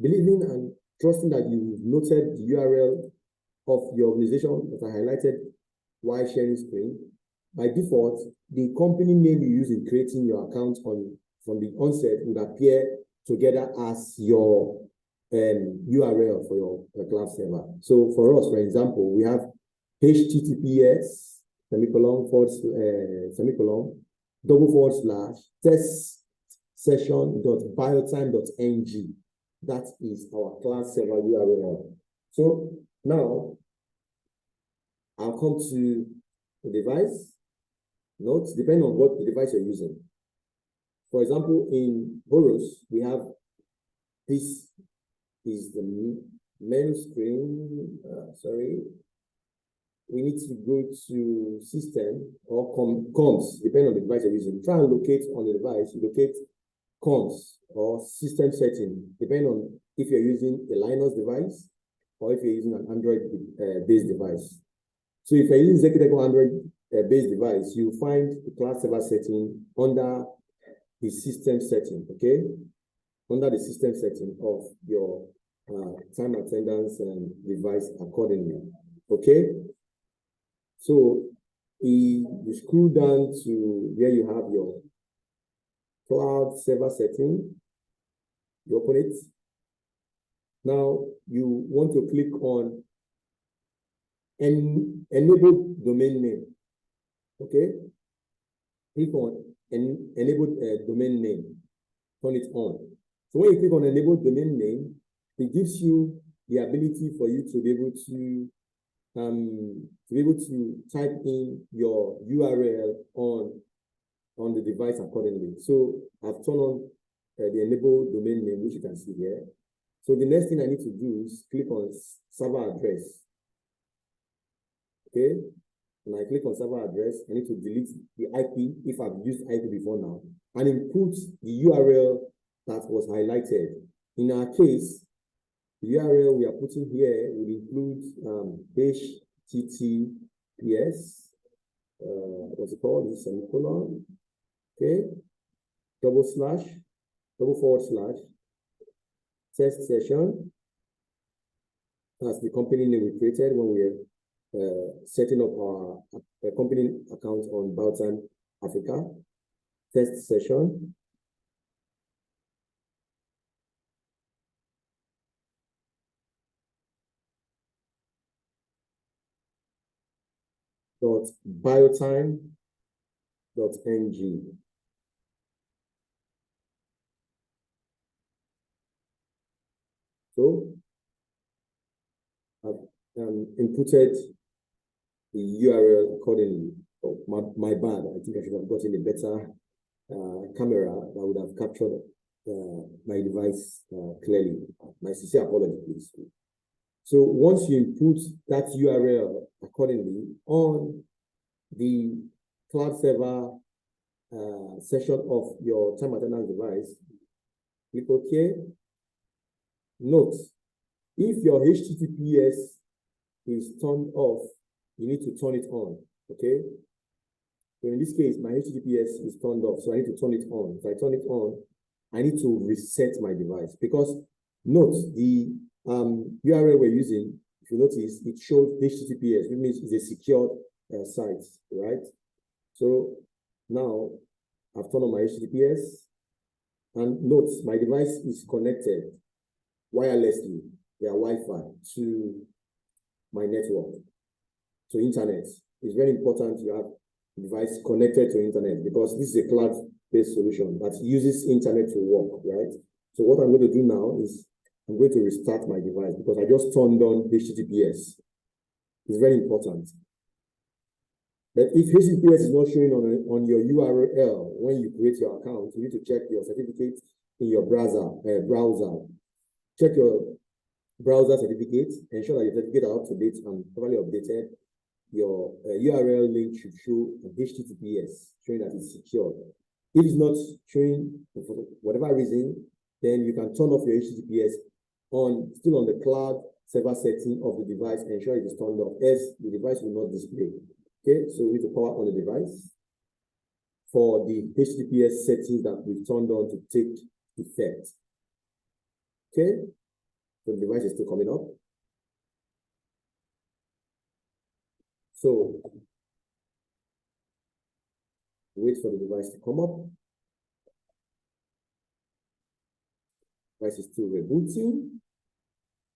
believing and trusting that you've noted the URL of your organization that I highlighted while sharing screen, by default, the company name you use in creating your account from the onset would appear together as your URL for your cloud server. So for us, for example, we have https /test session.biotime.ng. That is our class server URL. So now I'll come to the device. Notes, depending on what the device you're using. For example, in Horus, we have this is the menu screen. We need to go to system or comms, depending on the device you're using. Try and locate on the device, locate comms or system setting, depending on if you're using a Linux device or if you're using an Android-based device. So if you're using ZKTeco Android-based device, you find the class server setting under the system setting, okay? Under the system setting of your time attendance device accordingly, okay? So you scroll down to where you have your cloud server setting, you open it. Now you want to click on enable domain name. Okay, click on enable domain name, turn it on. So when you click on enable domain name, it gives you the ability for you to be able to type in your URL on the device accordingly. So I've turned on the enable domain name, which you can see here. So the next thing I need to do is click on server address. Okay, and I click on server address. I need to delete the IP if I've used IP before now, and input the URL that was highlighted. In our case, the URL we are putting here will include HTTPS, what's it called? This semicolon, okay, // test session. That's the company name we created when we are setting up our company account on Biotime Africa. Test session. .biotime.ng. So I've inputted the URL accordingly. Oh, my bad. I think I should have gotten a better camera that would have captured my device clearly. My sincere apology, please. So once you input that URL accordingly on the cloud server section of your time attendance device, click OK. Note, if your HTTPS is turned off, you need to turn it on, okay? So in this case, my HTTPS is turned off, so I need to turn it on. If I turn it on, I need to reset my device because note, the URL we're using, if you notice, it shows HTTPS, which means it's a secured site, right? So now I've turned on my HTTPS, and note, my device is connected wirelessly via Wi-Fi to my network, to internet. It's very important to have a device connected to internet because this is a cloud-based solution that uses internet to work, right? So what I'm going to do now is I'm going to restart my device because I just turned on HTTPS. It's very important. But if HTTPS is not showing on your URL when you create your account, you need to check your certificate in your browser. Check your browser certificate, ensure that your certificate are up to date and properly updated. Your URL link should show HTTPS, showing that it's secure. If it's not showing for whatever reason, then you can turn off your HTTPS still on the cloud server setting of the device, ensure it is turned off, else the device will not display. Okay, so we need to power on the device for the HTTPS settings that we've turned on to take effect. Okay, so the device is still coming up. So wait for the device to come up. Device is still rebooting.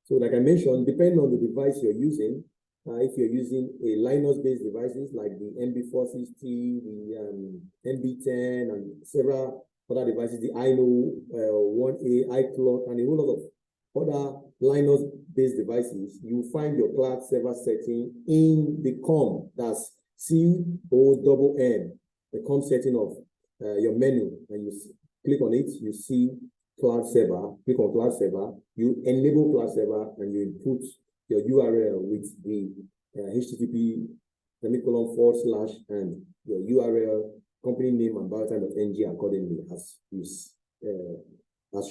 So like I mentioned, depending on the device you're using, if you're using a Linux-based devices like the MB460, the MB10, and several other devices, the INO 1A, iClock, and a whole lot of other Linux-based devices, you find your cloud server setting in the COM, that's COMM, the COM setting of your menu, and you click on it, you see cloud server, click on cloud server, you enable cloud server, and you input your URL with the HTTP // and your URL, company name, and biotime.ng accordingly as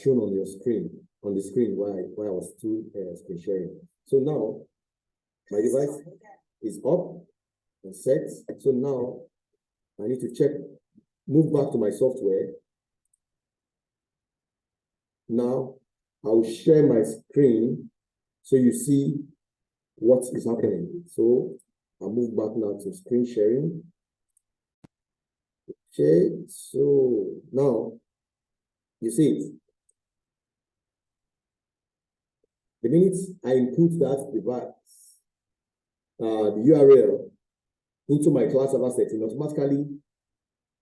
shown on your screen, on the screen while I was still screen sharing. So now my device is up and set. So now I need to move back to my software. Now I'll share my screen so you see what is happening. So I'll move back now to screen sharing. Okay, so now you see it. The minute I input that device, the URL, into my cloud server setting, automatically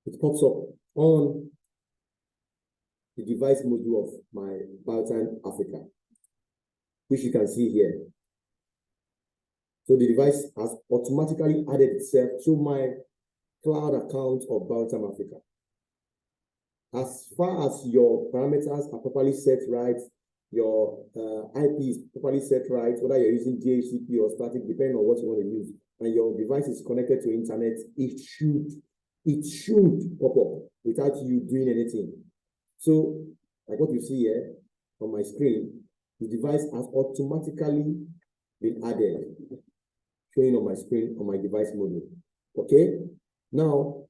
it pops up on the device module of my Biotime Africa, which you can see here. So the device has automatically added itself to my cloud account of Biotime Africa. As far as your parameters are properly set right, your IP is properly set right, whether you're using DHCP or static, depending on what you want to use, and your device is connected to internet, it should pop up without you doing anything. So, like what you see here on my screen, the device has automatically been added, showing on my screen on my device module. Okay, now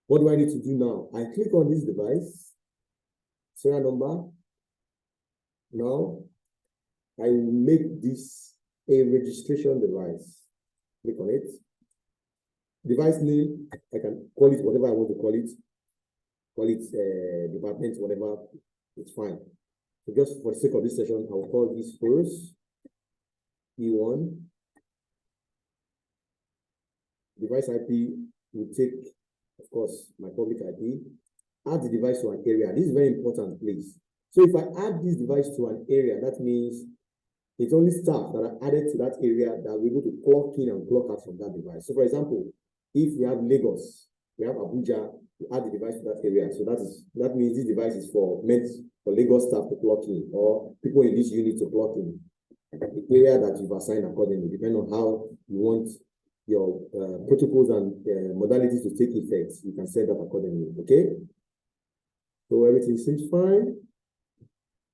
what do I need to do now? I click on this device, serial number. Now I will make this a registration device. Click on it. Device name, I can call it whatever I want to call it. Call it department, whatever, it's fine. So just for the sake of this session, I will call this first E1. Device IP will take, of course, my public IP. Add the device to an area. This is very important, please. So if I add this device to an area, that means it's only staff that are added to that area that will be able to clock in and clock out from that device. So for example, if we have Lagos, we have Abuja, we add the device to that area. So that means this device is meant for Lagos staff to clock in, or people in this unit to clock in. The area that you've assigned accordingly, depending on how you want your protocols and modalities to take effect, you can set that accordingly. Okay? So everything seems fine.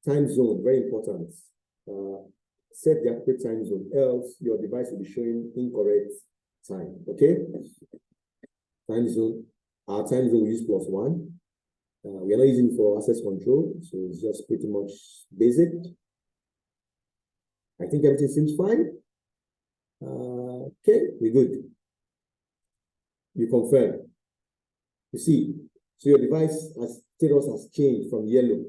Time zone, very important. Set the appropriate time zone, else your device will be showing incorrect time. Okay? Time zone. Our time zone we use +1. We are not using it for access control, so it's just pretty much basic. I think everything seems fine. Okay, we're good. You confirm. You see, so your device status has changed from yellow.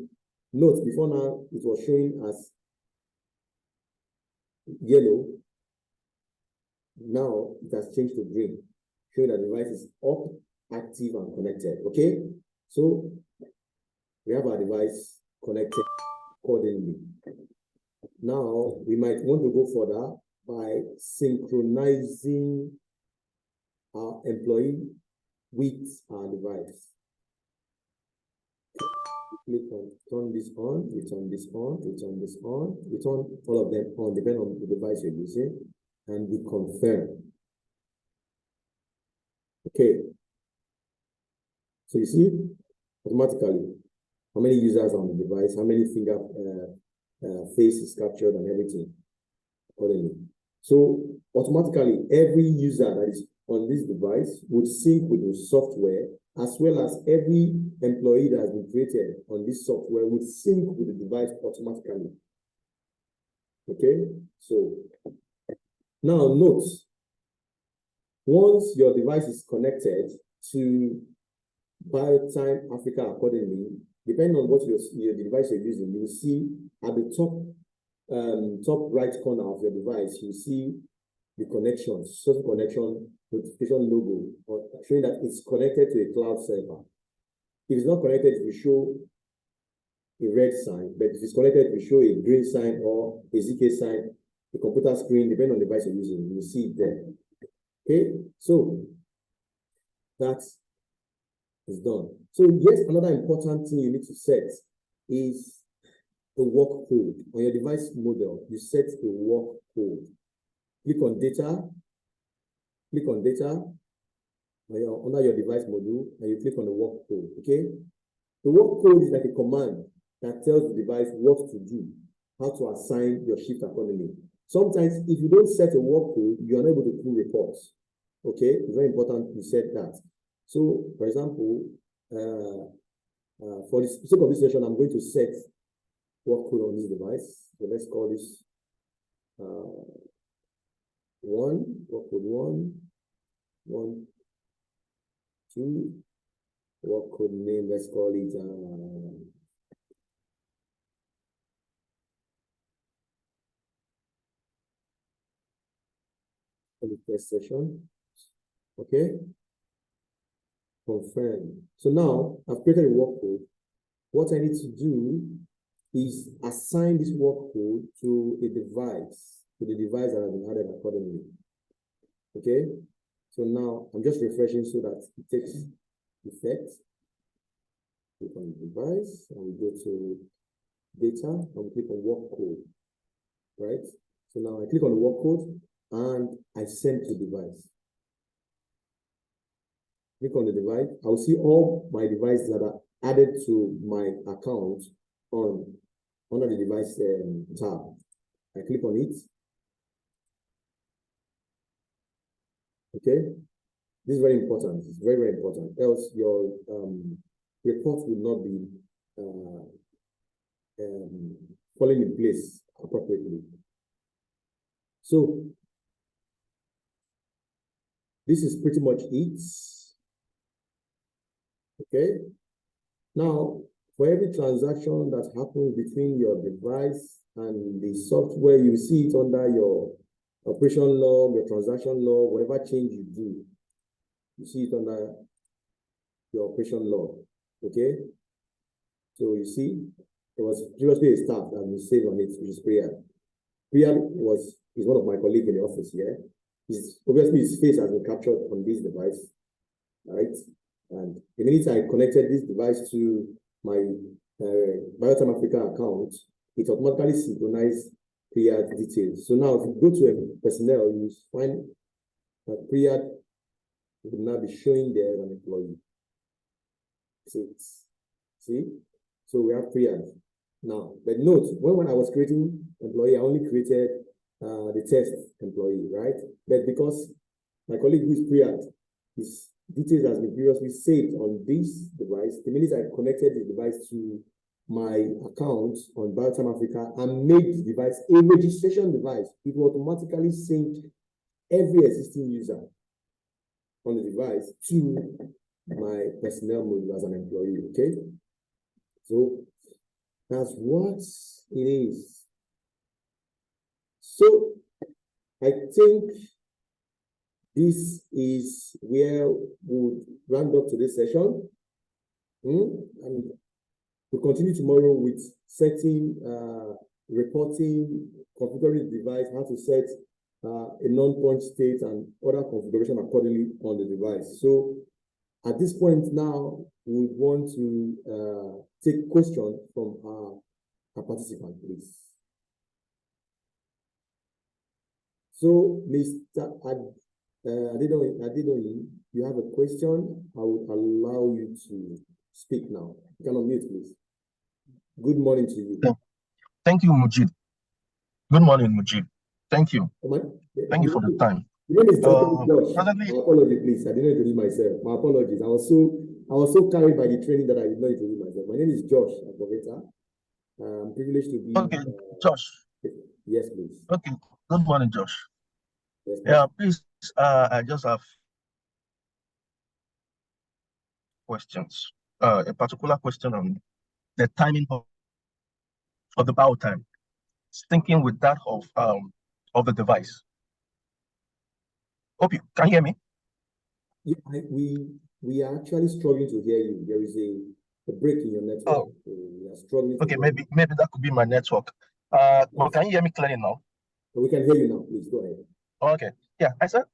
Note, before now, it was showing as yellow. Now it has changed to green, showing that the device is up, active, and connected. Okay, so we have our device connected accordingly. Now we might want to go further by synchronizing our employee with our device. Click on turn this on, we turn this on, we turn this on, we turn all of them on, depending on the device you're using, and we confirm. Okay. So you see, automatically, how many users on the device, how many finger face is captured and everything accordingly. So automatically, every user that is on this device would sync with the software, as well as every employee that has been created on this software would sync with the device automatically. Okay, so now note, once your device is connected to Biotime Africa accordingly, depending on what your device you're using, you will see at the top right corner of your device, you see the connection, social connection, notification logo, showing that it's connected to a cloud server. If it's not connected, it will show a red sign, but if it's connected, it will show a green sign or a ZK sign, the computer screen, depending on the device you're using, you will see it there. Okay, so that is done. So yes, another important thing you need to set is a work code. On your device model, you set a work code. Click on data, under your device module, and you click on the work code, okay? The work code is like a command that tells the device what to do, how to assign your shift accordingly. Sometimes, if you don't set a work code, you are not able to pull reports, okay? It's very important you set that. So, for example, for the sake of this session, I'm going to set work code on this device. So let's call this work code 1, 2, work code name, let's call it for the test session. Okay, confirm. So now I've created a work code. What I need to do is assign this work code to a device, to the device that has been added accordingly. Okay, so now I'm just refreshing so that it takes effect. Click on the device and we go to data and we click on work code, right? So now I click on the work code and I send to the device. Click on the device. I'll see all my devices that are added to my account under the device tab. I click on it. Okay, this is very important. It's very, very important. Else your report will not be falling in place appropriately. So this is pretty much it. Okay. Now, for every transaction that happens between your device and the software, you see it under your operation log, your transaction log, whatever change you do, you see it under your operation log. Okay. So you see, it was previously a staff that we saved on it, which is Priya. Priya is one of my colleagues in the office here. Obviously his face has been captured on this device, right? And the minute I connected this device to my Biotime Africa account, it automatically synchronized Priya's details. So now if you go to a personnel, you find that Priya will now be showing there as an employee. See? So we have Priya now. But note, when I was creating employee, I only created the test employee, right? But because my colleague who is Priya, his details has been previously saved on this device, the minute I connected the device to my account on Biotime Africa and made the device a registration device, it will automatically sync every existing user on the device to my personnel module as an employee. Okay, so that's what it is. So I think this is where we'll round up today's session. And we'll continue tomorrow with setting, reporting, configuring the device, how to set a non-punch state and other configuration accordingly on the device. So at this point now, we want to take questions from our participants, please. So, Mr. Adedoyin, you have a question? I will allow you to speak now. You can unmute, please. Good morning to you. Thank you, Mujib. Good morning, Mujib. Thank you. Thank you for the time. Your name is Josh. My apologies, please. I didn't introduce myself. My apologies. I was so carried by the training that I did not introduce myself. My name is Josh Advocata. I'm privileged to be. Okay, Josh. Yes, please. Okay. Good morning, Josh. Yes, yeah, please. I just have questions. A particular question on the timing of the Biotime, thinking with that of the device. Hope you can hear me. Yeah, we are actually struggling to hear you. There is a break in your network. Oh. So we are struggling. Okay, maybe that could be my network. But can you hear me clearly now? We can hear you now. Please go ahead. Okay. Yeah, I said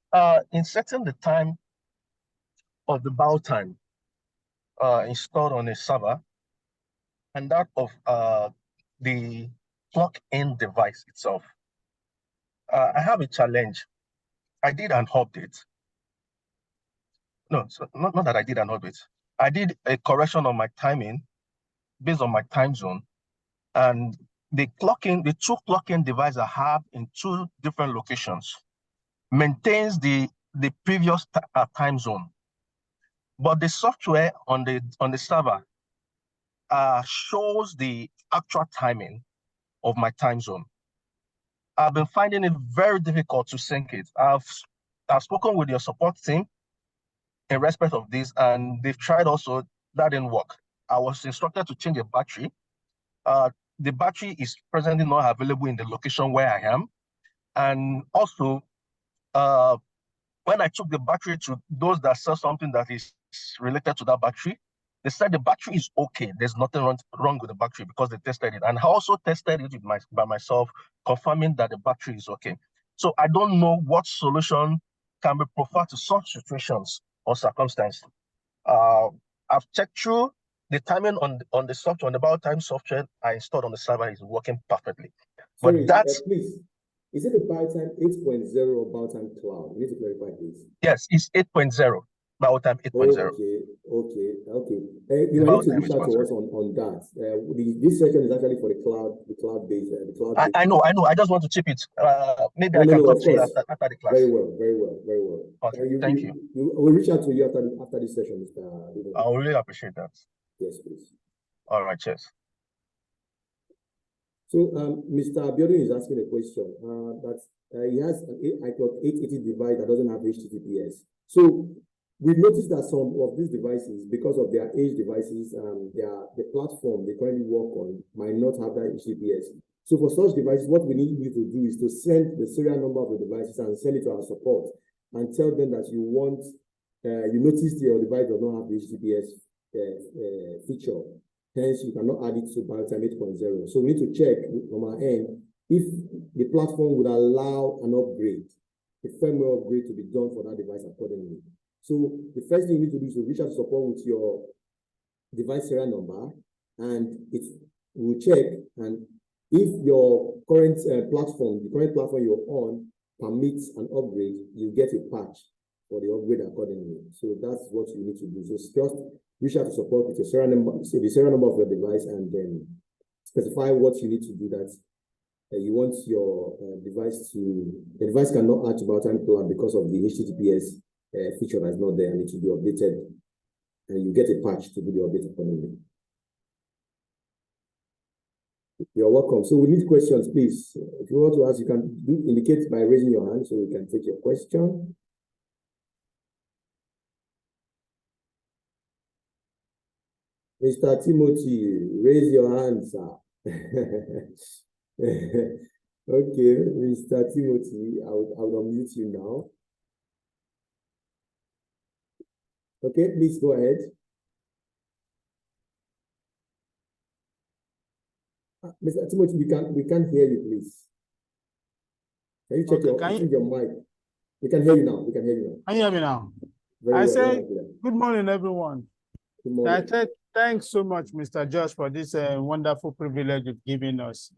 in setting the time of the Biotime installed on a server and that of the plug-in device itself, I have a challenge. I did an update. No, so not that I did an update. I did a correction on my timing based on my time zone, and the two clock-in devices I have in two different locations maintains the previous time zone, but the software on the server shows the actual timing of my time zone. I've been finding it very difficult to sync it. I've spoken with your support team in respect of this, and they've tried also. That didn't work. I was instructed to change a battery. The battery is presently not available in the location where I am, and also when when I took the battery to those that sell something that is related to that battery, they said the battery is okay. There's nothing wrong with the battery because they tested it. And I also tested it by myself, confirming that the battery is okay. So I don't know what solution can be preferred to such situations or circumstances. I've checked through the timing on the software, on the Biotime software I installed on the server is working perfectly. Sorry, but that's please, is it the Biotime 8.0 or Biotime Cloud? You need to clarify this. Yes, it's 8.0. Biotime 8.0. Okay. You might need to reach out to us on that. This session is actually for the cloud-based. I know. I just want to chip it. Maybe I can talk to you after the class. Very well. Okay, thank you. We'll reach out to you after this session, Mr. I would really appreciate that. Yes, please. All right, cheers. So, Mr. Abiodun is asking a question that he has an iClock 880 device that doesn't have HTTPS. So, we've noticed that some of these devices, because of their age devices, the platform they currently work on might not have that HTTPS. So, for such devices, what we need you to do is to send the serial number of the devices and send it to our support and tell them that you want, you noticed your device does not have the HTTPS feature. Hence, you cannot add it to Biotime 8.0. So we need to check from our end if the platform would allow an upgrade, a firmware upgrade to be done for that device accordingly. So the first thing you need to do is to reach out to support with your device serial number, and it will check. And if your current platform, the current platform you're on, permits an upgrade, you get a patch for the upgrade accordingly. So that's what you need to do. So just reach out to support with your serial number, the serial number of your device, and then specify what you need to do. That you want your device to, the device cannot add to Biotime Cloud because of the HTTPS feature that's not there, and it should be updated, and you get a patch to do the update accordingly. You're welcome. So we need questions, please. If you want to ask, you can indicate by raising your hand so we can take your question. Mr. Timothy, raise your hand, sir. Okay, Mr. Timothy, I will unmute you now. Okay, please go ahead. Mr. Timothy, we can't hear you, please. Can you check your mic? We can hear you now. Can you hear me now? I say, good morning, everyone. Good morning. Thanks so much, Mr. Josh, for this wonderful privilege you've given us.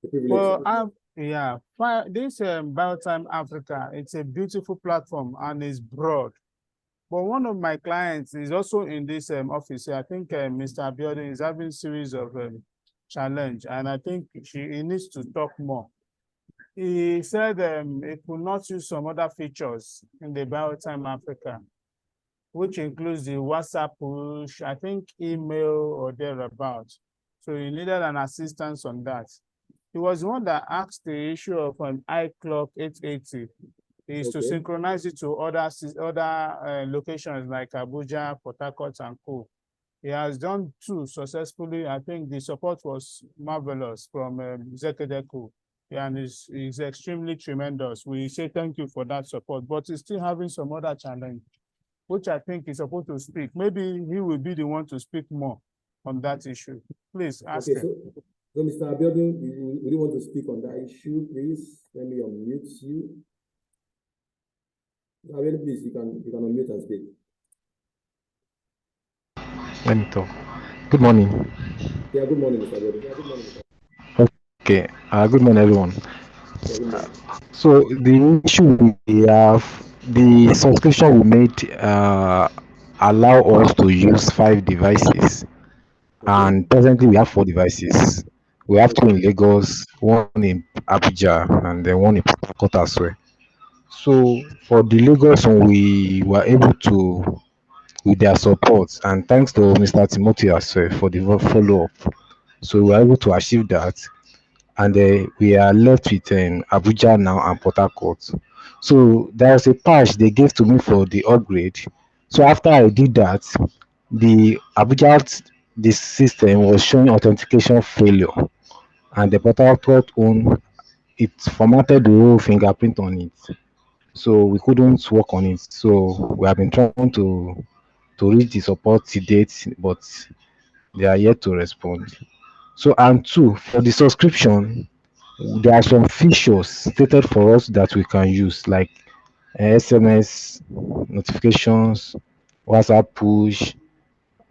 Well, this Biotime Africa, it's a beautiful platform and it's broad. But one of my clients is also in this office. I think Mr. Abiodun is having a series of challenge, and I think he needs to talk more. He said he could not use some other features in the Biotime Africa, which includes the WhatsApp push, I think email or thereabouts. So he needed an assistance on that. He was the one that asked the issue of an iClock 880 is to synchronize it to other locations like Abuja, Port Harcourt, and Co. He has done 2 successfully. I think the support was marvelous from ZKTeco, and is extremely tremendous. We say thank you for that support, but he's still having some other challenge, which I think he's supposed to speak. Maybe he will be the one to speak more on that issue. Please ask him. So Mr. Abiodun, would you want to speak on that issue, please? Let me unmute you. Abiodun, please, you can unmute and speak. Let me talk. Good morning. Yeah, good morning, Mr. Abiodun. Okay. Good morning, everyone. So the issue we have, the subscription we made allow us to use 5 devices, and presently we have 4 devices. We have 2 in Lagos, 1 in Abuja, and then 1 in Port Harcourt as well. So for the Lagos one, we were able to, with their support, and thanks to Mr. Timothy as well for the follow-up. So we were able to achieve that, and we are left with Abuja now and Port Harcourt. So there was a patch they gave to me for the upgrade. So after I did that, the Abuja, the system was showing authentication failure, and the Port Harcourt one, it formatted the whole fingerprint on it. so we couldn't work on it. So we have been trying to reach the support to date, but they are yet to respond. So, and two, for the subscription, there are some features stated for us that we can use, like SMS notifications, WhatsApp push,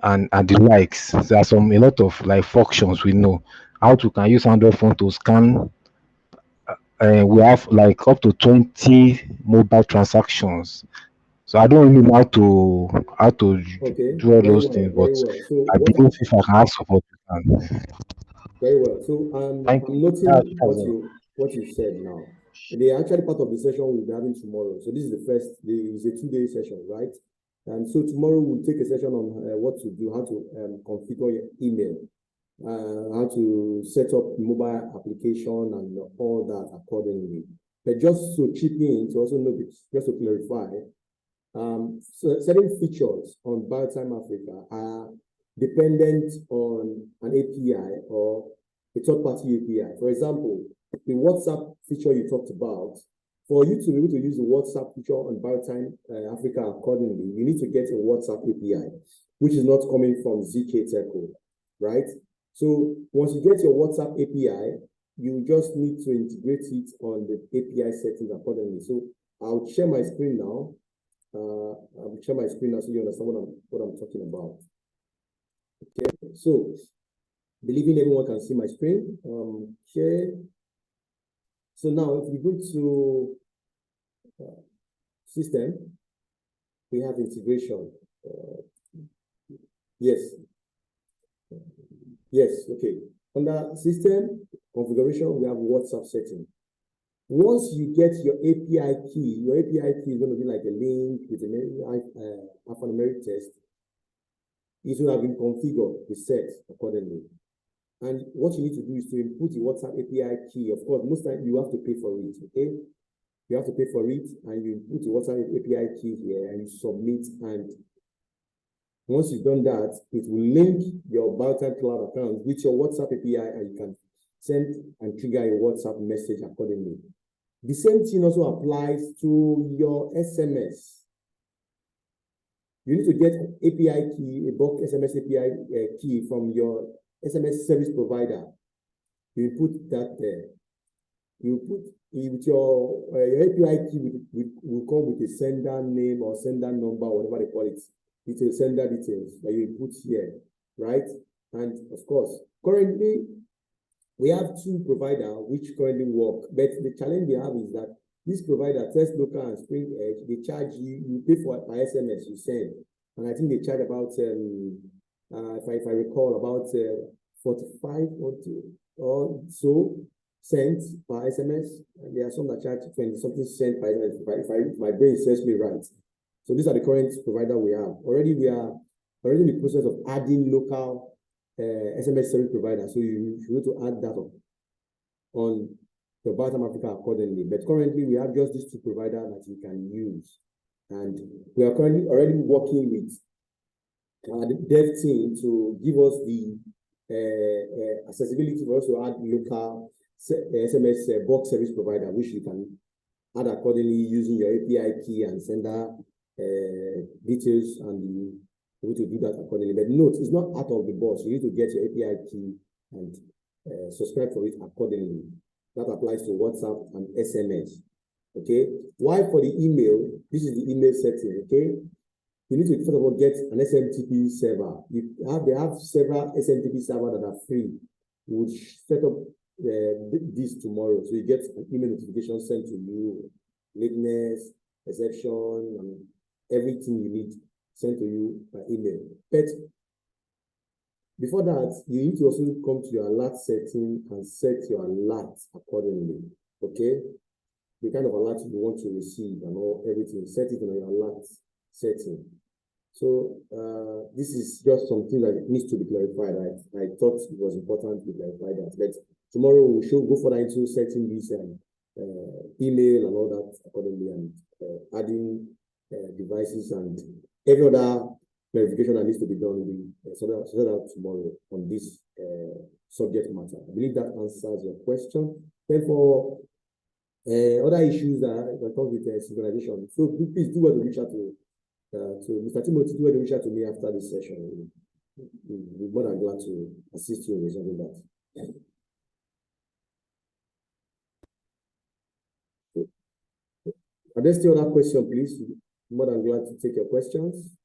and the likes. There are a lot of like functions we know how to can use Android phone to scan. We have like up to 20 mobile transactions. So I don't really know how to Okay, do all very those well, things, but very well. So I what believe if I can have support, we can. very well. So Thank I'm you. That's noting all. what you said now. They are actually part of the session we'll be having tomorrow. So this is the first day. It's a 2-day session, right? And so tomorrow we'll take a session on what to do, how to configure your email, how to set up mobile application and all that accordingly. But just to chip in to also know, just to clarify, so certain features on Biotime Africa are dependent on an API or a third-party API. For example, the WhatsApp feature you talked about, for you to be able to use the WhatsApp feature on Biotime Africa accordingly, you need to get a WhatsApp API, which is not coming from ZKTeco, right? So once you get your WhatsApp API, you just need to integrate it on the API settings accordingly. So I'll share my screen now. I'll share my screen now so you understand what I'm talking about. Okay, so believing everyone can see my screen. Share. So now if you go to system, we have integration. Yes. Yes, okay. Under system configuration, we have WhatsApp setting. Once you get your API key is going to be like a link with an alphanumeric text. It will have been configured, reset accordingly. And what you need to do is to input the WhatsApp API key. Of course, most times you have to pay for it, okay? You have to pay for it, and you input the WhatsApp API key here, and you submit. And once you've done that, it will link your Biotime Cloud account with your WhatsApp API, and you can send and trigger a WhatsApp message accordingly. The same thing also applies to your SMS. You need to get an API key, a bulk SMS API key from your SMS service provider. You put that there. You put with your API key will come with a sender name or sender number, whatever they call it. It's a sender details that you put here, right? And of course, currently we have 2 providers which currently work, but the challenge we have is that this provider, Test Local and Spring Edge, they charge you pay for by SMS you send, and I think they charge about if I recall about 45 or so cents per SMS, and there are some that charge 20-something cents per SMS if my brain serves me right. So these are the current provider we have. We are already in the process of adding local SMS service provider. So you need to add that on the Biotime Africa accordingly. But currently we have just these 2 providers that you can use. And we are currently already working with the dev team to give us the accessibility for us to add local SMS box service provider, which you can add accordingly using your API key and sender details, and you need to do that accordingly. But note, it's not out of the box. You need to get your API key and subscribe for it accordingly. That applies to WhatsApp and SMS. Okay. Why for the email? This is the email setting. Okay. You need to first of all get an SMTP server. They have several SMTP servers that are free. We'll set up this tomorrow, so you get an email notification sent to you, lateness, exception, and everything you need sent to you by email. But before that, you need to also come to your alert setting and set your alert accordingly. Okay, the kind of alert you want to receive and all everything, set it on your alert setting. So this is just something that needs to be clarified. I thought it was important to clarify that. But tomorrow we should go further into setting this email and all that accordingly, and adding devices and every other verification that needs to be done. We sort out tomorrow on this subject matter. I believe that answers your question. Therefore, Other issues that come with synchronization. So please do well to reach out to Mr. Timothy, do well to reach out to me after this session. We're more than glad to assist you in resolving that. Are there still other questions, please? More than glad to take your questions.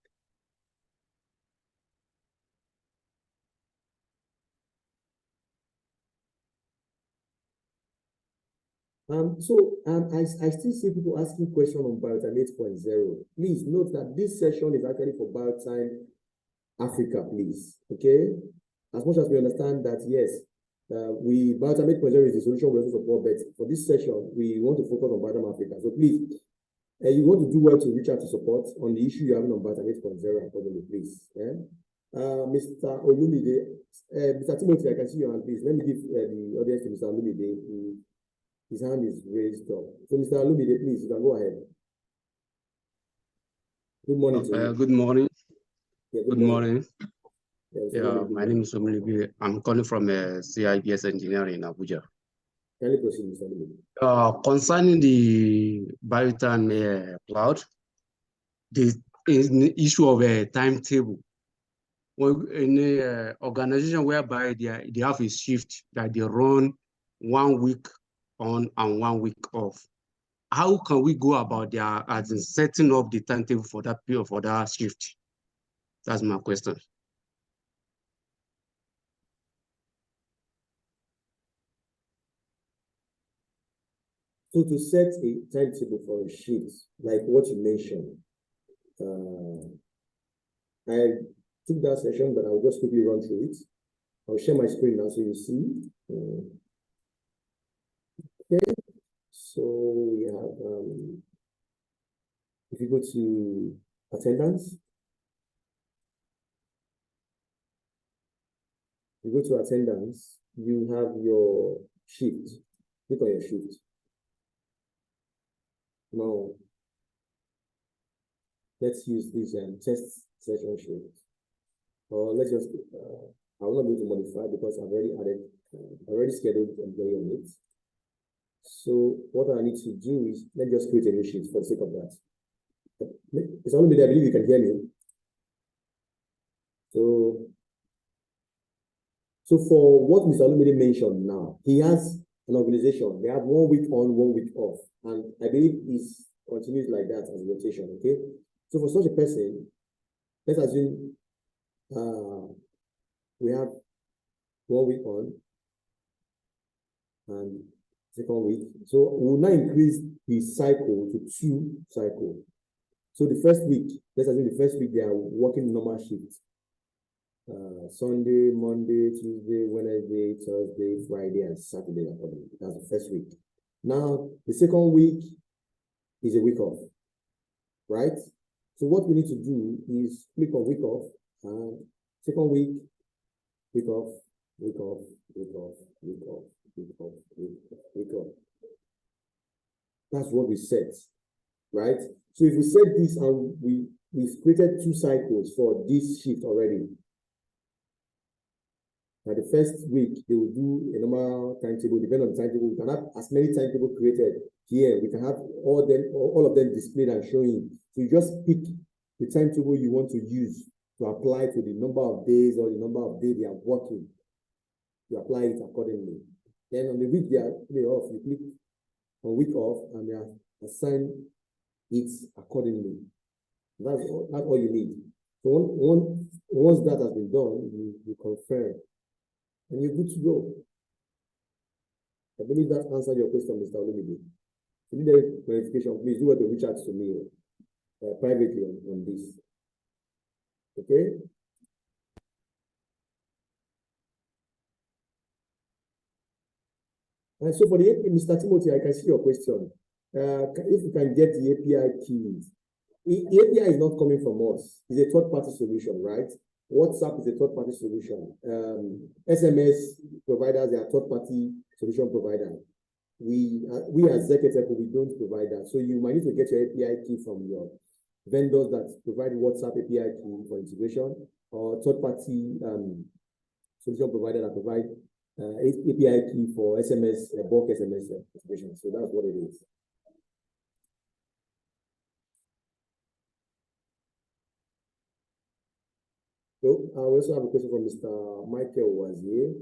I still see people asking questions on Biotime 8.0. Please note that this session is actually for Biotime Africa, please. Okay? As much as we understand that, yes, Biotime 8.0 is the solution we also support, but for this session, we want to focus on Biotime Africa. So please, you want to do well to reach out to support on the issue you're having on Biotime 8.0 accordingly, please. Yeah? Mr. Olumide, Mr. Timothy, I can see your hand, please. Let me give the audience to Mr. Olumide. His hand is raised up. So, Mr. Olumide, please, you can go ahead. Good morning to you. Good morning. Yeah, good morning. Yeah, my name is Olumide. I'm calling from CIBS Engineering in Abuja. Can you proceed, Mr. Olumide? Concerning the Biotime cloud, the issue of a timetable. Well, in an organization whereby they have a shift that they run 1 week on and 1 week off, how can we go about their setting up the timetable for that period, for that shift? That's my question. So to set a timetable for a shift, like what you mentioned, I took that session, but I'll just quickly run through it. I'll share my screen now so you see. Okay, so we have, if you go to attendance, you go to attendance, you have your shift. Click on your shift. Now, let's use this test session shift. Or let's just, I will not be able to modify because I've already added, already scheduled employee on it. So what I need to do is, let's just create a new sheet for the sake of that. It's only I believe you can hear me. So for what Mr. Olumide mentioned now, he has an organization. They have 1 week on, 1 week off. And I believe it continues like that as a rotation, okay? So for such a person, let's assume we have 1 week on and second week. So we'll now increase the cycle to 2 cycles. So the first week, let's assume the first week they are working normal shifts. Sunday, Monday, Tuesday, Wednesday, Thursday, Friday, and Saturday. That's the first week. Now, the second week is a week off, right? So what we need to do is click on week off, and second week, week off, week off, week off, week off, week off, week off. That's what we set, right? So if we set this and we've created 2 cycles for this shift already. Now the first week, they will do a normal timetable. Depending on the timetable, we can have as many timetables created here. We can have all of them displayed and showing. So you just pick the timetable you want to use to apply to the number of days or the number of days they are working. You apply it accordingly. Then on the week they are off, you click on week off and they are assigned it accordingly. That's all you need. So once that has been done, you confirm. And you're good to go. I believe that answered your question, Mr. Olumide. If you need any clarification, please do want to reach out to me privately on this. Okay? And so for the API, Mr. Timothy, I can see your question. If you can get the API keys. The API is not coming from us. It's a third-party solution, right? WhatsApp is a third-party solution. SMS providers, they are third-party solution provider. We as ZKTeco, we don't provide that. So you might need to get your API key from your vendors that provide WhatsApp API key for integration, or third-party solution provider that provide API key for SMS, bulk SMS distribution. So that's what it is. So we also have a question from Mr. Michael Wazier.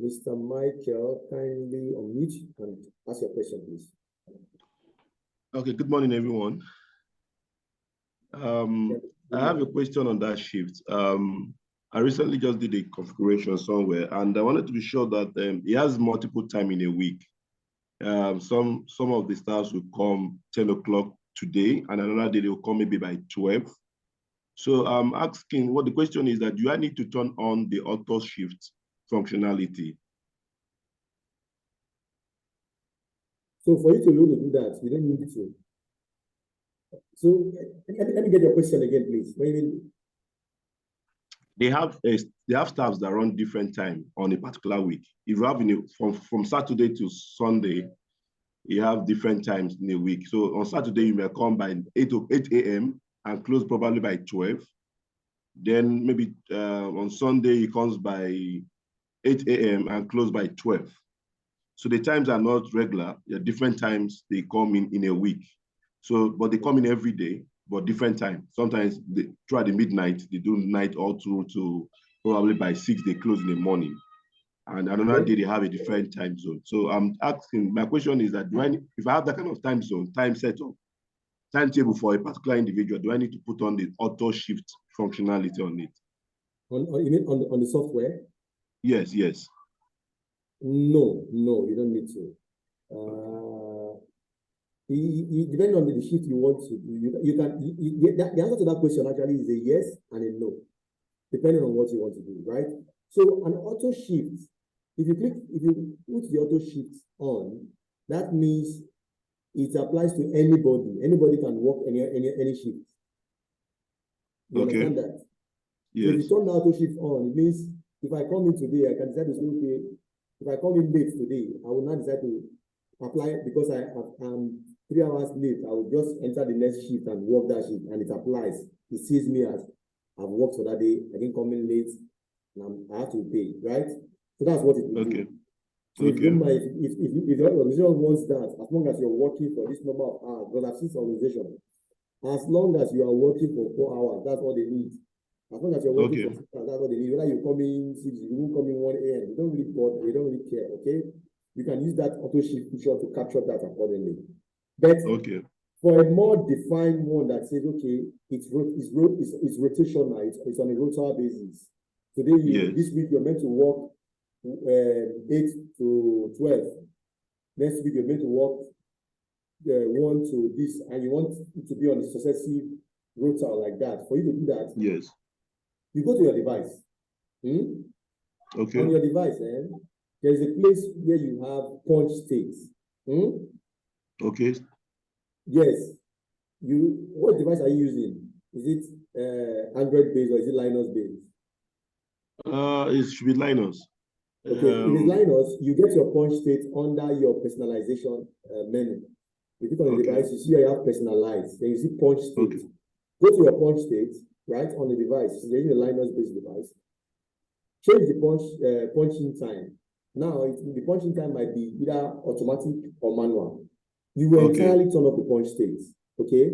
Mr. Michael, kindly unmute and ask your question, please. Okay, good morning, everyone. I have a question on that shift. I recently just did a configuration somewhere, and I wanted to be sure that it has multiple time in a week. Some of the staffs will come 10 o'clock today, and another day they will come maybe by 12. So I'm asking, what the question is that, do I need to turn on the auto shift functionality? So for you to be able to do that, you don't need to. So let me get your question again, please. What do you mean? They have staffs that run different time on a particular week. If you have from Saturday to Sunday, you have different times in a week. So on Saturday, you may come by 8 a.m. and close probably by 12. Then maybe on Sunday, he comes by 8 a.m. and close by 12. So the times are not regular. There are different times they come in a week. So, but they come in every day, but different time. Sometimes throughout the midnight, they do night all through to probably by 6, they close in the morning. And another day they have a different time zone. So I'm asking, my question is that, if I have that kind of time zone, time setup, timetable for a particular individual, do I need to put on the auto shift functionality on it? You mean on the software? Yes, yes. No, you don't need to. Depending on the shift you want to do, the answer to that question actually is a yes and a no, depending on what you want to do, right? So an auto shift, if you put the auto shift on, that means it applies to anybody. Anybody can work any shift. You understand that? Yes. So if you turn the auto shift on, it means if I come in today, I can decide to say, okay, if I come in late today, I will not decide to apply because I'm 3 hours late. I will just enter the next shift and work that shift, and it applies. It sees me as I've worked for that day. I didn't come in late, and I have to pay, right? So that's what it will do. So if the organization wants that, as long as you're working for this number of hours, because I've seen some organization, as long as you are working for 4 hours, that's all they need. As long as you're working for 6 hours, that's what they need. Whether you come in 6, you won't come in 1 a.m. They don't really bother, they don't really care, okay? You can use that auto shift feature to capture that accordingly. But for a more defined one that says, okay, it's rotational, it's on a rotational basis. Today, this week, you're meant to work 8 to 12. Next week, you're meant to work 1 to this, and you want it to be on a successive rota like that. For you to do that, you go to your device. On your device, there is a place where you have punch states. Yes. What device are you using? Is it Android based or is it Linux based? It should be Linux. Okay, if it's Linux, you get your punch state under your personalization menu. You click on the device, you see you have personalized. Then you see punch state. Go to your punch state, right, on the device. So you're using a Linux-based device. Change the punching time. Now, the punching time might be either automatic or manual. You will entirely turn off the punch state, okay?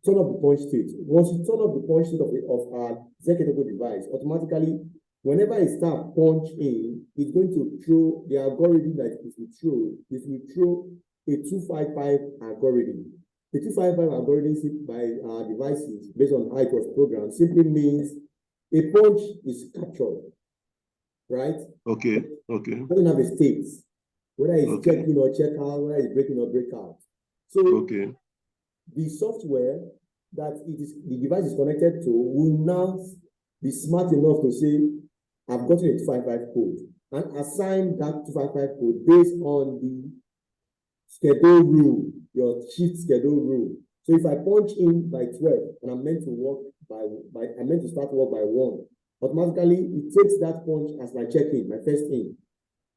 Turn off the punch state. Once you turn off the punch state of our ZKTeco device, automatically, whenever it starts punch in, it's going to throw the algorithm that it will throw. It will throw a 255 algorithm. The 255 algorithm by our devices, based on how it was programmed, simply means a punch is captured, right? It doesn't have a state, whether it's check in or check out, whether it's break in or break out. So the software that the device is connected to will now be smart enough to say, I've gotten a 255 code, and assign that 255 code based on the schedule rule, your shift schedule rule. So if I punch in by 12 and I'm meant to start work by 1, automatically it takes that punch as my check-in, my first in.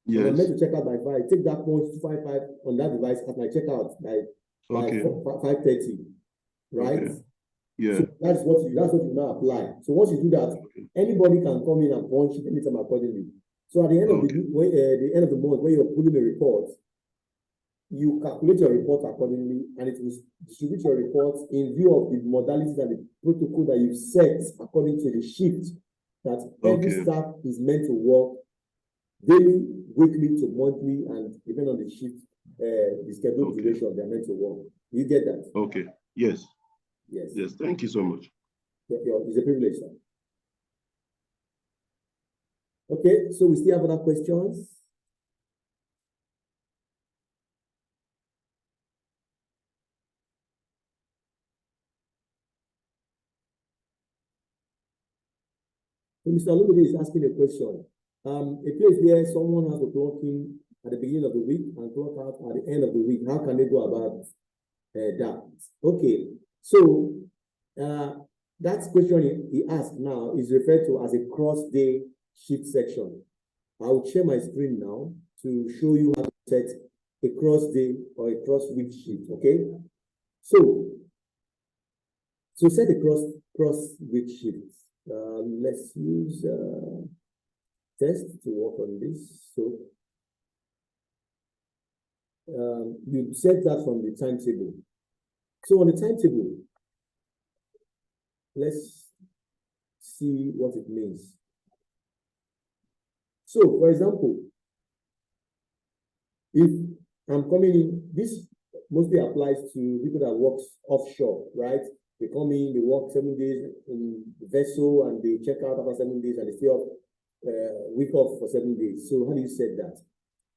Yes. I'm meant to check out by 5. Take that punch 255 on that device as my checkout by 5:30, right? Yeah. So that's what you now apply. So once you do that, anybody can come in and punch it anytime accordingly. So at the end of the end of the month, when you're pulling a report, you calculate your report accordingly, and it will distribute your reports in view of the modalities and the protocol that you've set according to the shift that every staff is meant to work daily, weekly to monthly, and depending on the shift, the scheduled duration they're meant to work. You get that? Okay. Yes. Yes. Yes. Thank you so much. It's a privilege, sir. Okay, so we still have other questions. So Mr. Olumide is asking a question. A place where someone has to clock in at the beginning of the week and clock out at the end of the week, how can they go about that? Okay, so that question he asked now is referred to as a cross-day shift section. I'll share my screen now to show you how to set a cross-day or a cross-week shift, okay? So set a cross-week shift. Let's use test to work on this. So you set that from the timetable. So on the timetable, let's see what it means. So, for example, if I'm coming in, this mostly applies to people that work offshore, right? They come in, they work 7 days in the vessel, and they check out after 7 days, and they stay off week off for 7 days. So how do you set that?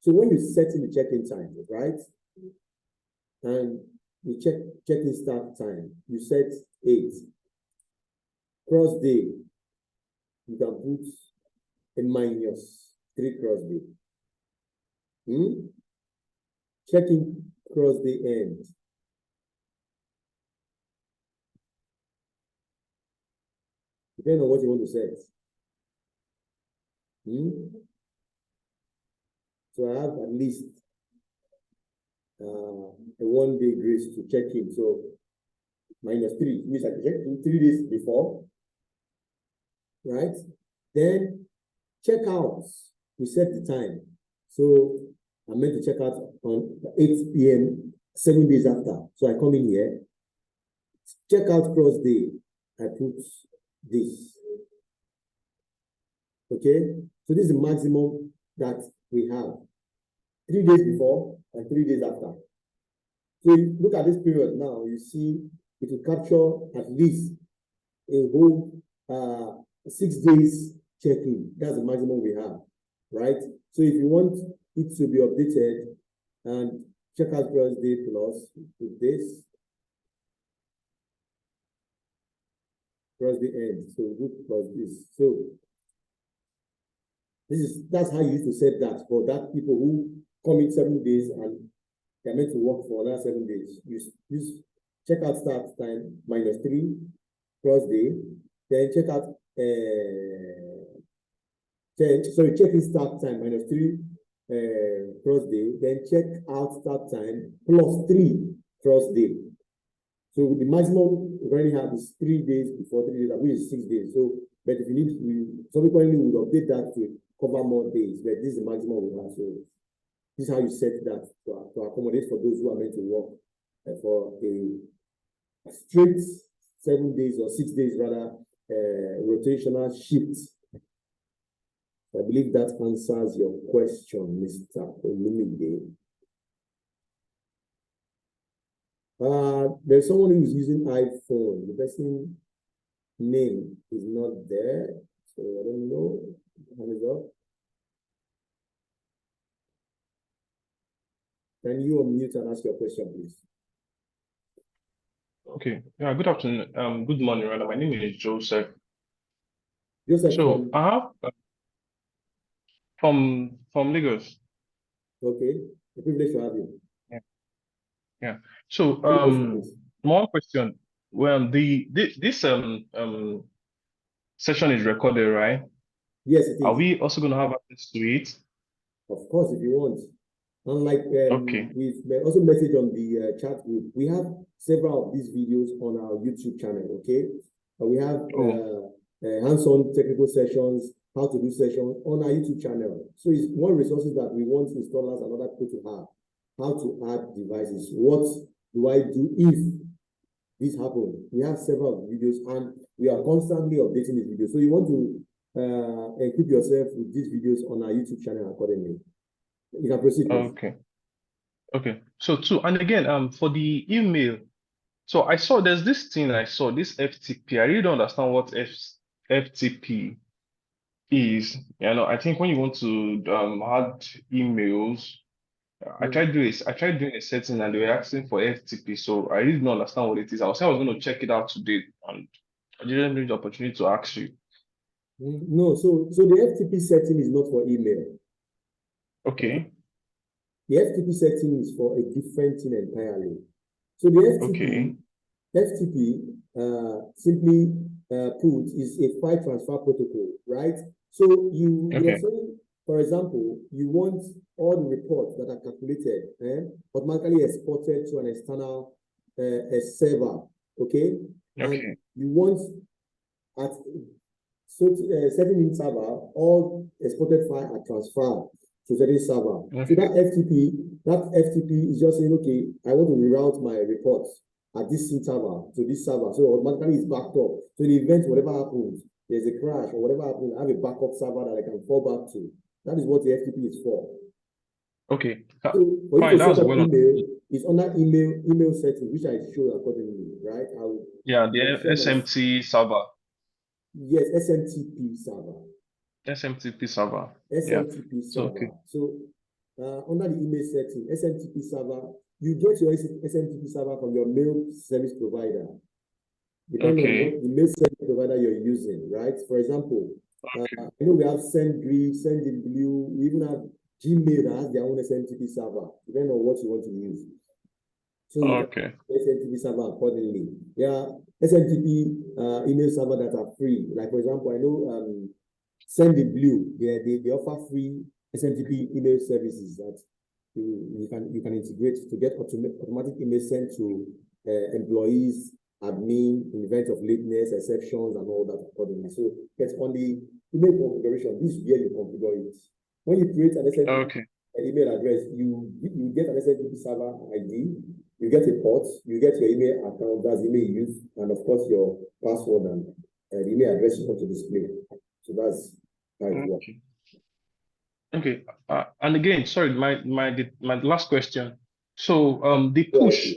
So when you set in the check-in time, right? And you check-in start time, you set 8. Cross day, you can put a -3 cross day. Check-in cross day end. Depending on what you want to set. So I have at least a 1 day grace to check in. So -3 means I can check in 3 days before, right? Then check out, we set the time. So I'm meant to check out on 8 p.m. 7 days after. So I come in here, check out cross day, I put this. Okay, so this is the maximum that we have. 3 days before and 3 days after. So you look at this period now, you see it will capture at least a whole 6 days check-in. That's the maximum we have, right? So if you want it to be updated and check out cross day plus with this, cross the end. So we do plus this. So that's how you used to set that for that people who come in 7 days and they're meant to work for another 7 days. Use check out start time -3 cross day, then check out check-in start time -3 cross day, then check out start time +3 cross day. So the maximum we already have is 3 days before 3 days, which is 6 days. So, but if you need, subsequently we will update that to cover more days, but this is the maximum we have. So this is how you set that to accommodate for those who are meant to work for a straight 7 days or 6 days rather rotational shift. I believe that answers your question, Mr. Olumide. There's someone who's using iPhone. The person name is not there, so I don't know. Hands up. Can you unmute and ask your question, please? Okay. Yeah. Good afternoon. Good morning, rather. My name is Joseph. Joseph, so I have from Lagos. Okay. A privilege to have you. Yeah. So one question. Well, this session is recorded, right? Yes, it is. Are we also going to have access to it? Of course, if you want. Unlike we've also messaged on the chat group, we have several of these videos on our YouTube channel. Okay, we have hands-on technical sessions, how to do sessions on our YouTube channel. So it's one resources that we want installers and other people to have. How to add devices. What do I do if this happens? We have several videos and we are constantly updating these videos. So you want to equip yourself with these videos on our YouTube channel accordingly. You can proceed. Please. Okay. So and again, for the email, so I saw there's this thing I saw, this FTP. I really don't understand what FTP is. You know, I think when you want to add emails, I tried doing a setting and they were asking for FTP. So I really don't understand what it is. I was going to check it out today and I didn't have the opportunity to ask you. No, so the FTP setting is not for email. Okay. The FTP setting is for a different thing entirely. So the FTP simply put is a file transfer protocol, right? So you are saying, for example, you want all the reports that are calculated automatically exported to an external server, okay? And you want at certain server, all exported files are transferred to certain server. So that FTP is just saying, okay, I want to reroute my reports at this server to this server. So automatically it's backed up. So in the event, whatever happens, there's a crash or whatever happens, I have a backup server that I can fall back to. That is what the FTP is for. Okay. So for you to set up email, it's under email setting, which I show accordingly, right? The SMT server. Yes, SMTP server. SMTP server. SMTP server. So under the email setting, SMTP server, you get your SMTP server from your mail service provider. Depending on what the mail service provider you're using, right? For example, I know we have SendGrid, Sendinblue, we even have Gmail that has their own SMTP server, depending on what you want to use. So you can SMTP server accordingly. There are SMTP email server that are free. Like for example, I know Sendinblue, they offer free SMTP email services that you can integrate to get automatic email sent to employees, admin, in event of lateness, exceptions, and all that accordingly. So it's on the email configuration. This is where you configure it. When you create an SMTP email address, you get an SMTP server ID, you get a port, you get your email account, that's the email you use, and of course your password and the email address you want to display. So that's how it works. Okay. And again, sorry, my last question. So the push.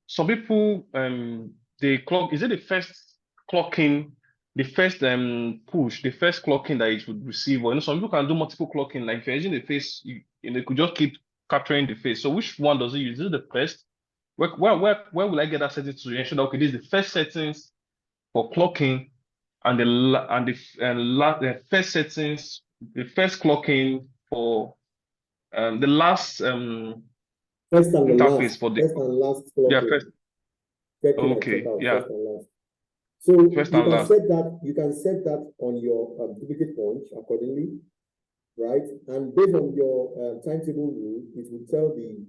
Some people they clock. Is it the first clocking, the first push, the first clocking that it would receive? Or some people can do multiple clocking. Like if you're using the face, you could just keep capturing the face. So which one does it use? Is it the first? Where will I get that setting to ensure that okay, this is the first settings for clocking, and the first settings, the first clocking for the last first and interface last, for the first and last clocking. Yeah, first. Okay, yeah. First and last. So you can set that on your duplicate punch accordingly, right? And based on your timetable rule, it will tell the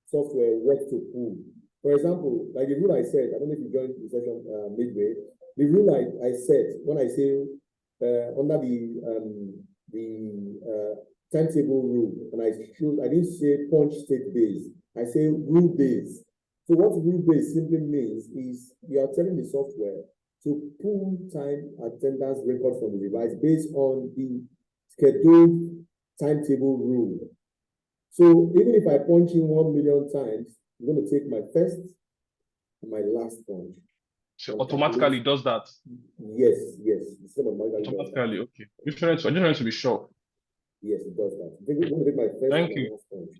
software what to pull. For example, like the rule I said, I don't know if you joined the session midway. The rule I said when I say under the timetable rule, and I didn't say punch state based. I say rule based. So what rule based simply means is you are telling the software to pull time attendance record from the device based on the scheduled timetable rule. So even if I punch in 1 million times, I'm going to take my first and my last punch. So automatically does that? Yes. The system automatically okay. I just wanted to be sure. Yes, it does that. I'm going to take my first and my last punch.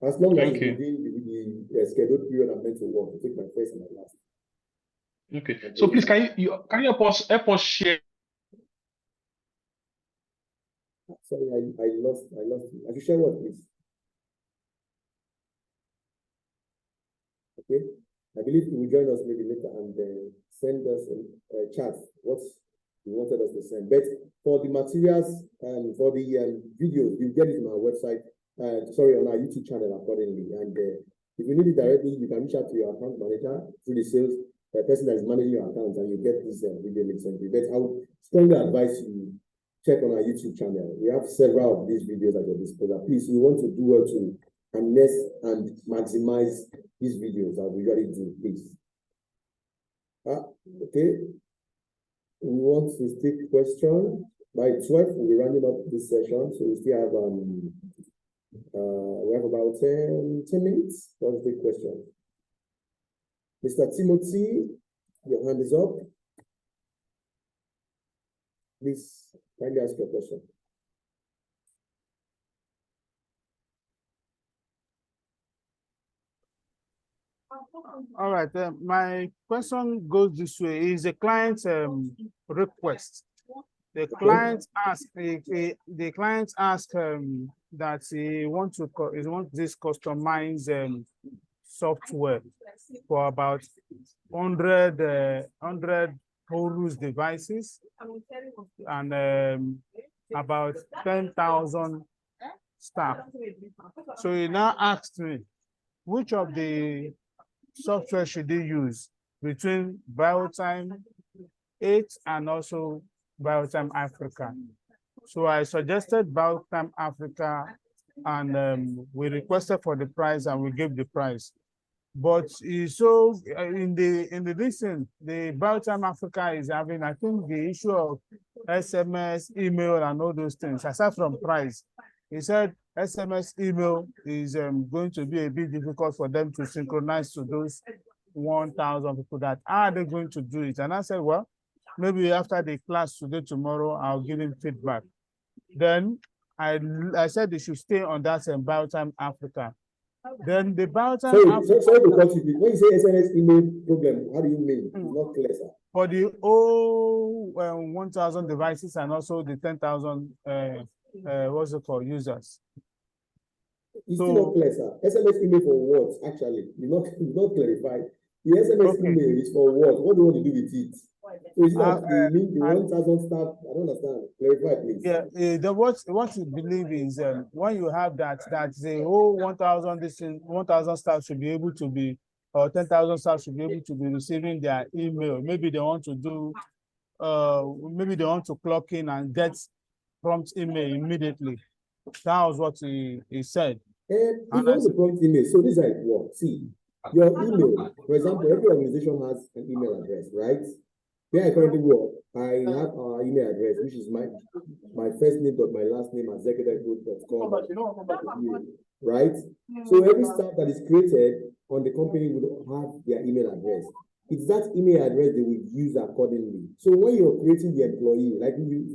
As long as within the scheduled period I'm meant to work, to take my first and my last. Okay. So please, can you help us share? Sorry, I lost you. I should share what, please? Okay. I believe you will join us maybe later and send us a chat what you wanted us to send. But for the materials and for the videos, you get it on our website. on our YouTube channel accordingly. And if you need it directly, you can reach out to your account manager through the sales person that is managing your account, and you get this video link sent to you. But I would strongly advise you check on our YouTube channel. We have several of these videos at your disposal. Please, we want to do well to harness and maximize these videos that we usually do, please. Okay. We want to take questions. By 12, we'll be rounding up this session. So we still have we have about 10 minutes for the question. Mr. Timothy, your hand is up. Please kindly ask your question. All right. My question goes this way: is a client request. The client asks that he wants this customized software for about 100 Horus devices and about 10,000 staff. So he now asked me, which of the software should he use between Biotime 8 and also Biotime Africa? So I suggested Biotime Africa, and we requested for the price, and we gave the price. But so in the listen, the Biotime Africa is having, I think, the issue of SMS, email, and all those things. Aside from price, he said SMS, email is going to be a bit difficult for them to synchronize to those 1,000 people. That are they going to do it? And I said, well, maybe after the class today, tomorrow, I'll give him feedback. Then I said they should stay on that Biotime Africa. Then the Biotime Africa. Sorry to cut you. When you say SMS email problem, how do you mean? It's not clear, sir. For the 1,000 devices and also the 10,000 what's it called, users. It's still not clear, sir. SMS email for what? Actually, you not clarified. The SMS email is for what? What do you want to do with it? So is that the 1,000 staff? I don't understand. Clarify, please. Yeah, what you believe is when you have that the whole 1,000 staff should be able to be, or 10,000 staff should be able to be receiving their email. Maybe they want to do, maybe they want to clock in and get prompt email immediately. That was what he said. If you want to prompt email, so this is how it works. See, your email, for example, every organization has an email address, right? Where I currently work, I have our email address, which is my first name dot my last name at ZKTeco.com, right? So every staff that is created on the company would have their email address. It's that email address they will use accordingly. So when you're creating the employee, like you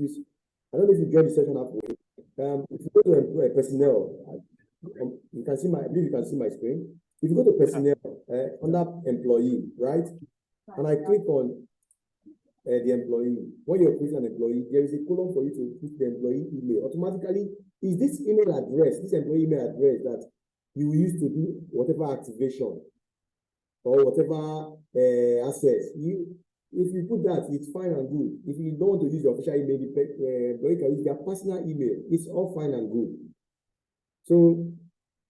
I don't know if you joined the session halfway. If you go to employee personnel, you can see I believe you can see my screen. If you go to personnel under employee, right? And I click on the employee. When you're creating an employee, there is a column for you to put the employee email. Automatically, is this email address, this employee email address that you use to do whatever activation or whatever access. If you put that, it's fine and good. If you don't want to use your official email, you can use their personal email. It's all fine and good. So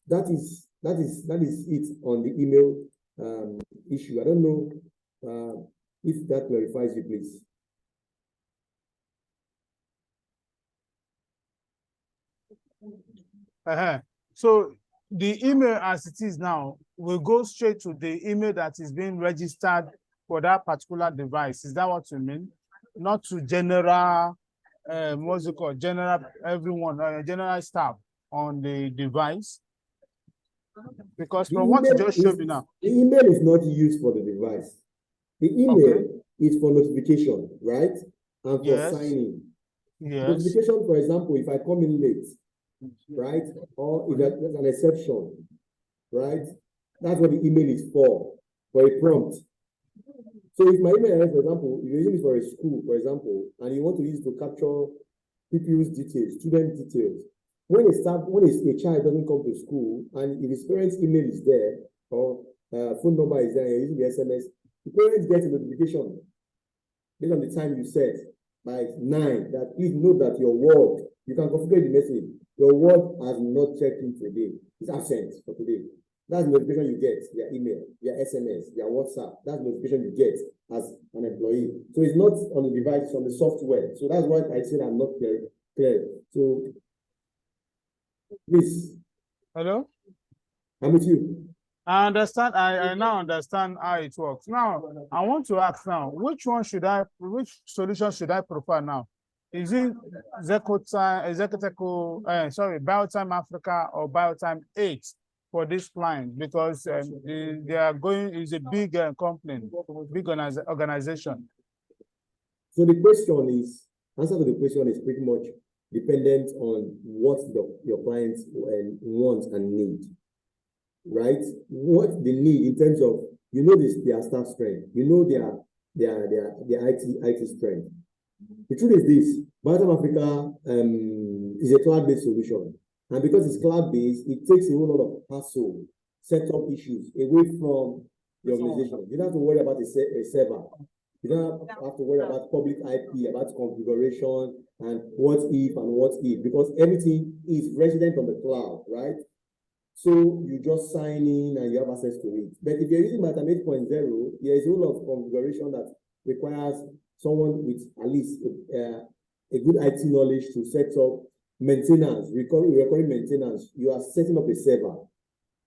that is it on the email issue. I don't know if that clarifies you, please. So the email as it is now will go straight to the email that is being registered for that particular device. Is that what you mean? Not to general, what's it called? General everyone, general staff on the device. Because from what you just showed me now, the email is not used for the device. The email is for notification, right? And for signing. Yes. Notification, for example, if I come in late, right? Or if there's an exception, right? That's what the email is for a prompt. So if my email address, for example, if you're using it for a school, for example, and you want to use it to capture people's details, student details, when a child doesn't come to school and if his parents' email is there or phone number is there, and you're using the SMS, the parents get a notification based on the time you set by 9 that please note that your word, you can configure the message. Your word has not checked in today. It's absent for today. That's the notification you get via email, via SMS, via WhatsApp. That's the notification you get as an employee. So it's not on the device, it's on the software. So that's why I said I'm not clear. So please. Hello? I'm with you. I understand. I now understand how it works. Now, I want to ask now, which solution should I prefer now? Is it ZKTeco, Biotime Africa or Biotime 8 for this client? Because they are going, is a big company, big organization. So the question is, answer to the question is pretty much dependent on what your clients want and need. Right? What they need in terms of, their staff strength, their IT strength. The truth is this: Biotime Africa is a cloud-based solution, and because it's cloud-based, it takes a whole lot of hassle, setup issues away from the organization. You don't have to worry about a server. You don't have to worry about public IP, about configuration, and what if, because everything is resident on the cloud, right? So you just sign in and you have access to it. But if you're using Biotime 8.0, there is a whole lot of configuration that requires someone with at least a good IT knowledge to set up maintenance, recurring maintenance. You are setting up a server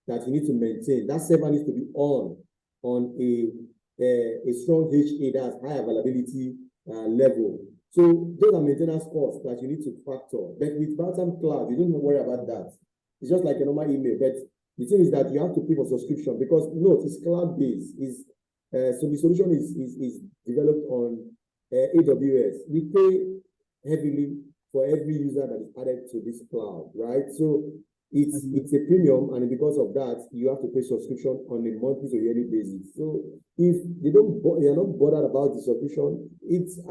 that you need to maintain. That server needs to be on a strong HA, that's high availability level. So those are maintenance costs that you need to factor. But with Biotime Cloud, you don't worry about that. It's just like a normal email. But the thing is that you have to pay for subscription because note, it's cloud-based. So the solution is developed on AWS. We pay heavily for every user that is added to this cloud, right? So it's a premium, and because of that, you have to pay subscription on a monthly to yearly basis. So if they are not bothered about the subscription,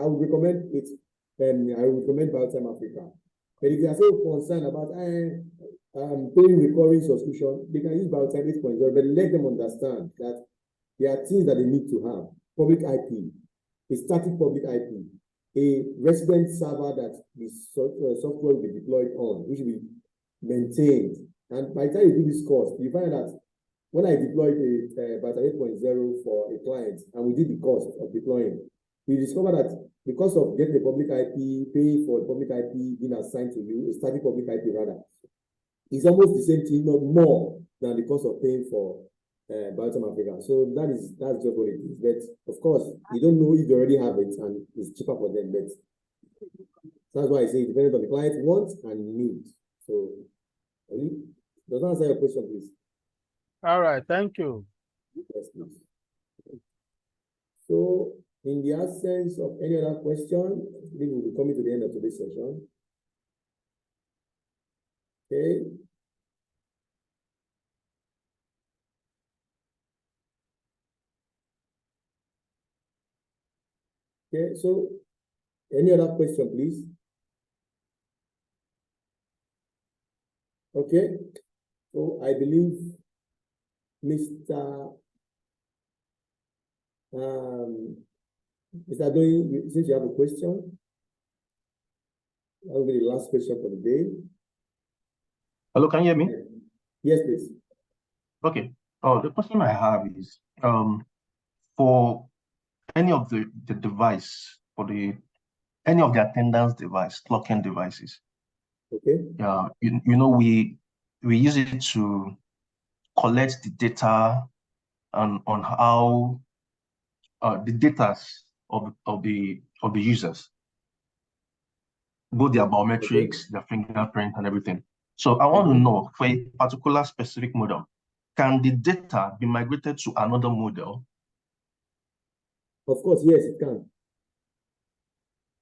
I would recommend it. I would recommend Biotime Africa. But if you are so concerned about paying recurring subscription, they can use Biotime 8.0, but let them understand that there are things that they need to have: public IP, a static public IP, a resident server that the software will be deployed on, which will be maintained. And by the time you do this course, you find that when I deployed a Biotime 8.0 for a client, and we did the cost of deploying, we discovered that the cost of getting a public IP, paying for the public IP being assigned to you, a static public IP rather, is almost the same thing, not more than the cost of paying for Biotime Africa. So that's just what it is. But of course, you don't know if you already have it and it's cheaper for them. But that's why I say it depends on the client's wants and needs. So does that answer your question, please? All right, thank you. Yes, please. So in the absence of any other question, I think we'll be coming to the end of today's session. Okay. Okay, so any other question, please? Okay, so I believe Mr. Doing, since you have a question, that will be the last question for the day. Hello, can you hear me? Yes, please. Okay. The question I have is for any of the device, for any of the attendance device, clocking devices. Okay. We use it to collect the data on how the data of the users, both their biometrics, their fingerprint, and everything. So I want to know, for a particular specific model, can the data be migrated to another model? Of course, yes, it can.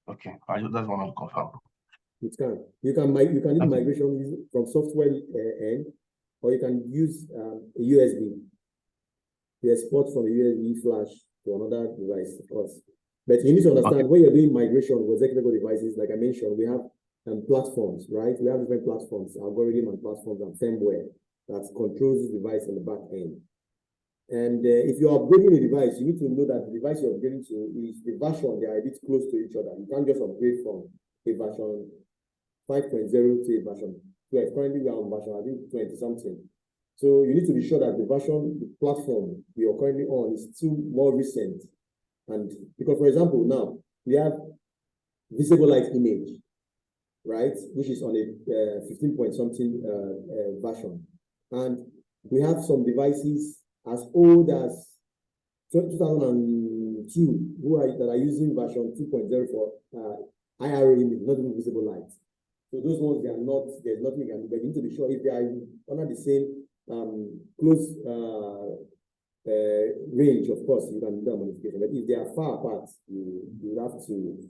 Okay, I just want to confirm. It can. You can do migration from software end, or you can use a USB. You export from a USB flash to another device, of course. But you need to understand when you're doing migration with ZKTeco devices, like I mentioned, we have platforms, right? We have different platforms, algorithm and platforms and firmware that controls the device on the back end. And if you're upgrading a device, you need to know that the device you're upgrading to is the version, they are a bit close to each other. You can't just upgrade from a version 5.0 to a version 12. Currently, we are on version, I think, 20 something. So you need to be sure that the version, the platform you're currently on is still more recent. And because, for example, now we have visible light image, right, which is on a 15 point something version. And we have some devices as old as 2002 that are using version 2.0 for IRA image, not even visible light. So those ones, they are not, there's nothing you can do, but you need to be sure if they are under the same close range, of course, you can do a modification. But if they are far apart, you have to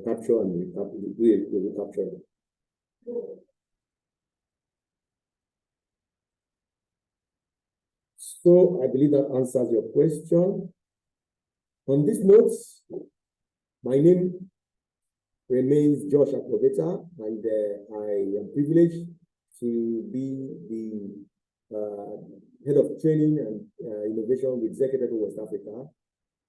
capture and do a recapture. So I believe that answers your question. On this note, my name remains Josh Akloveta, and I am privileged to be the head of training and innovation with ZKTeco West Africa.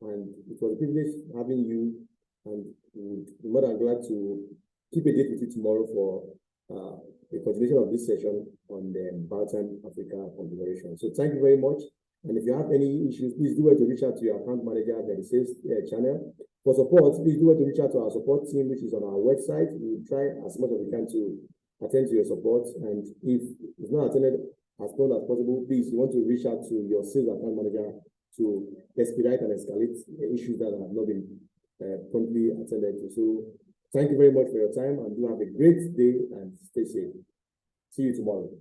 And it was a privilege having you, and we're more than glad to keep a date with you tomorrow for the continuation of this session on the Biotime Africa configuration. So thank you very much. And if you have any issues, please do to reach out to your account manager at the sales channel. For support, please do to reach out to our support team, which is on our website. We'll try as much as we can to attend to your support. And if it's not attended as soon as possible, please, you want to reach out to your sales account manager to expedite and escalate issues that have not been promptly attended to. So thank you very much for your time, and do have a great day and stay safe. See you tomorrow.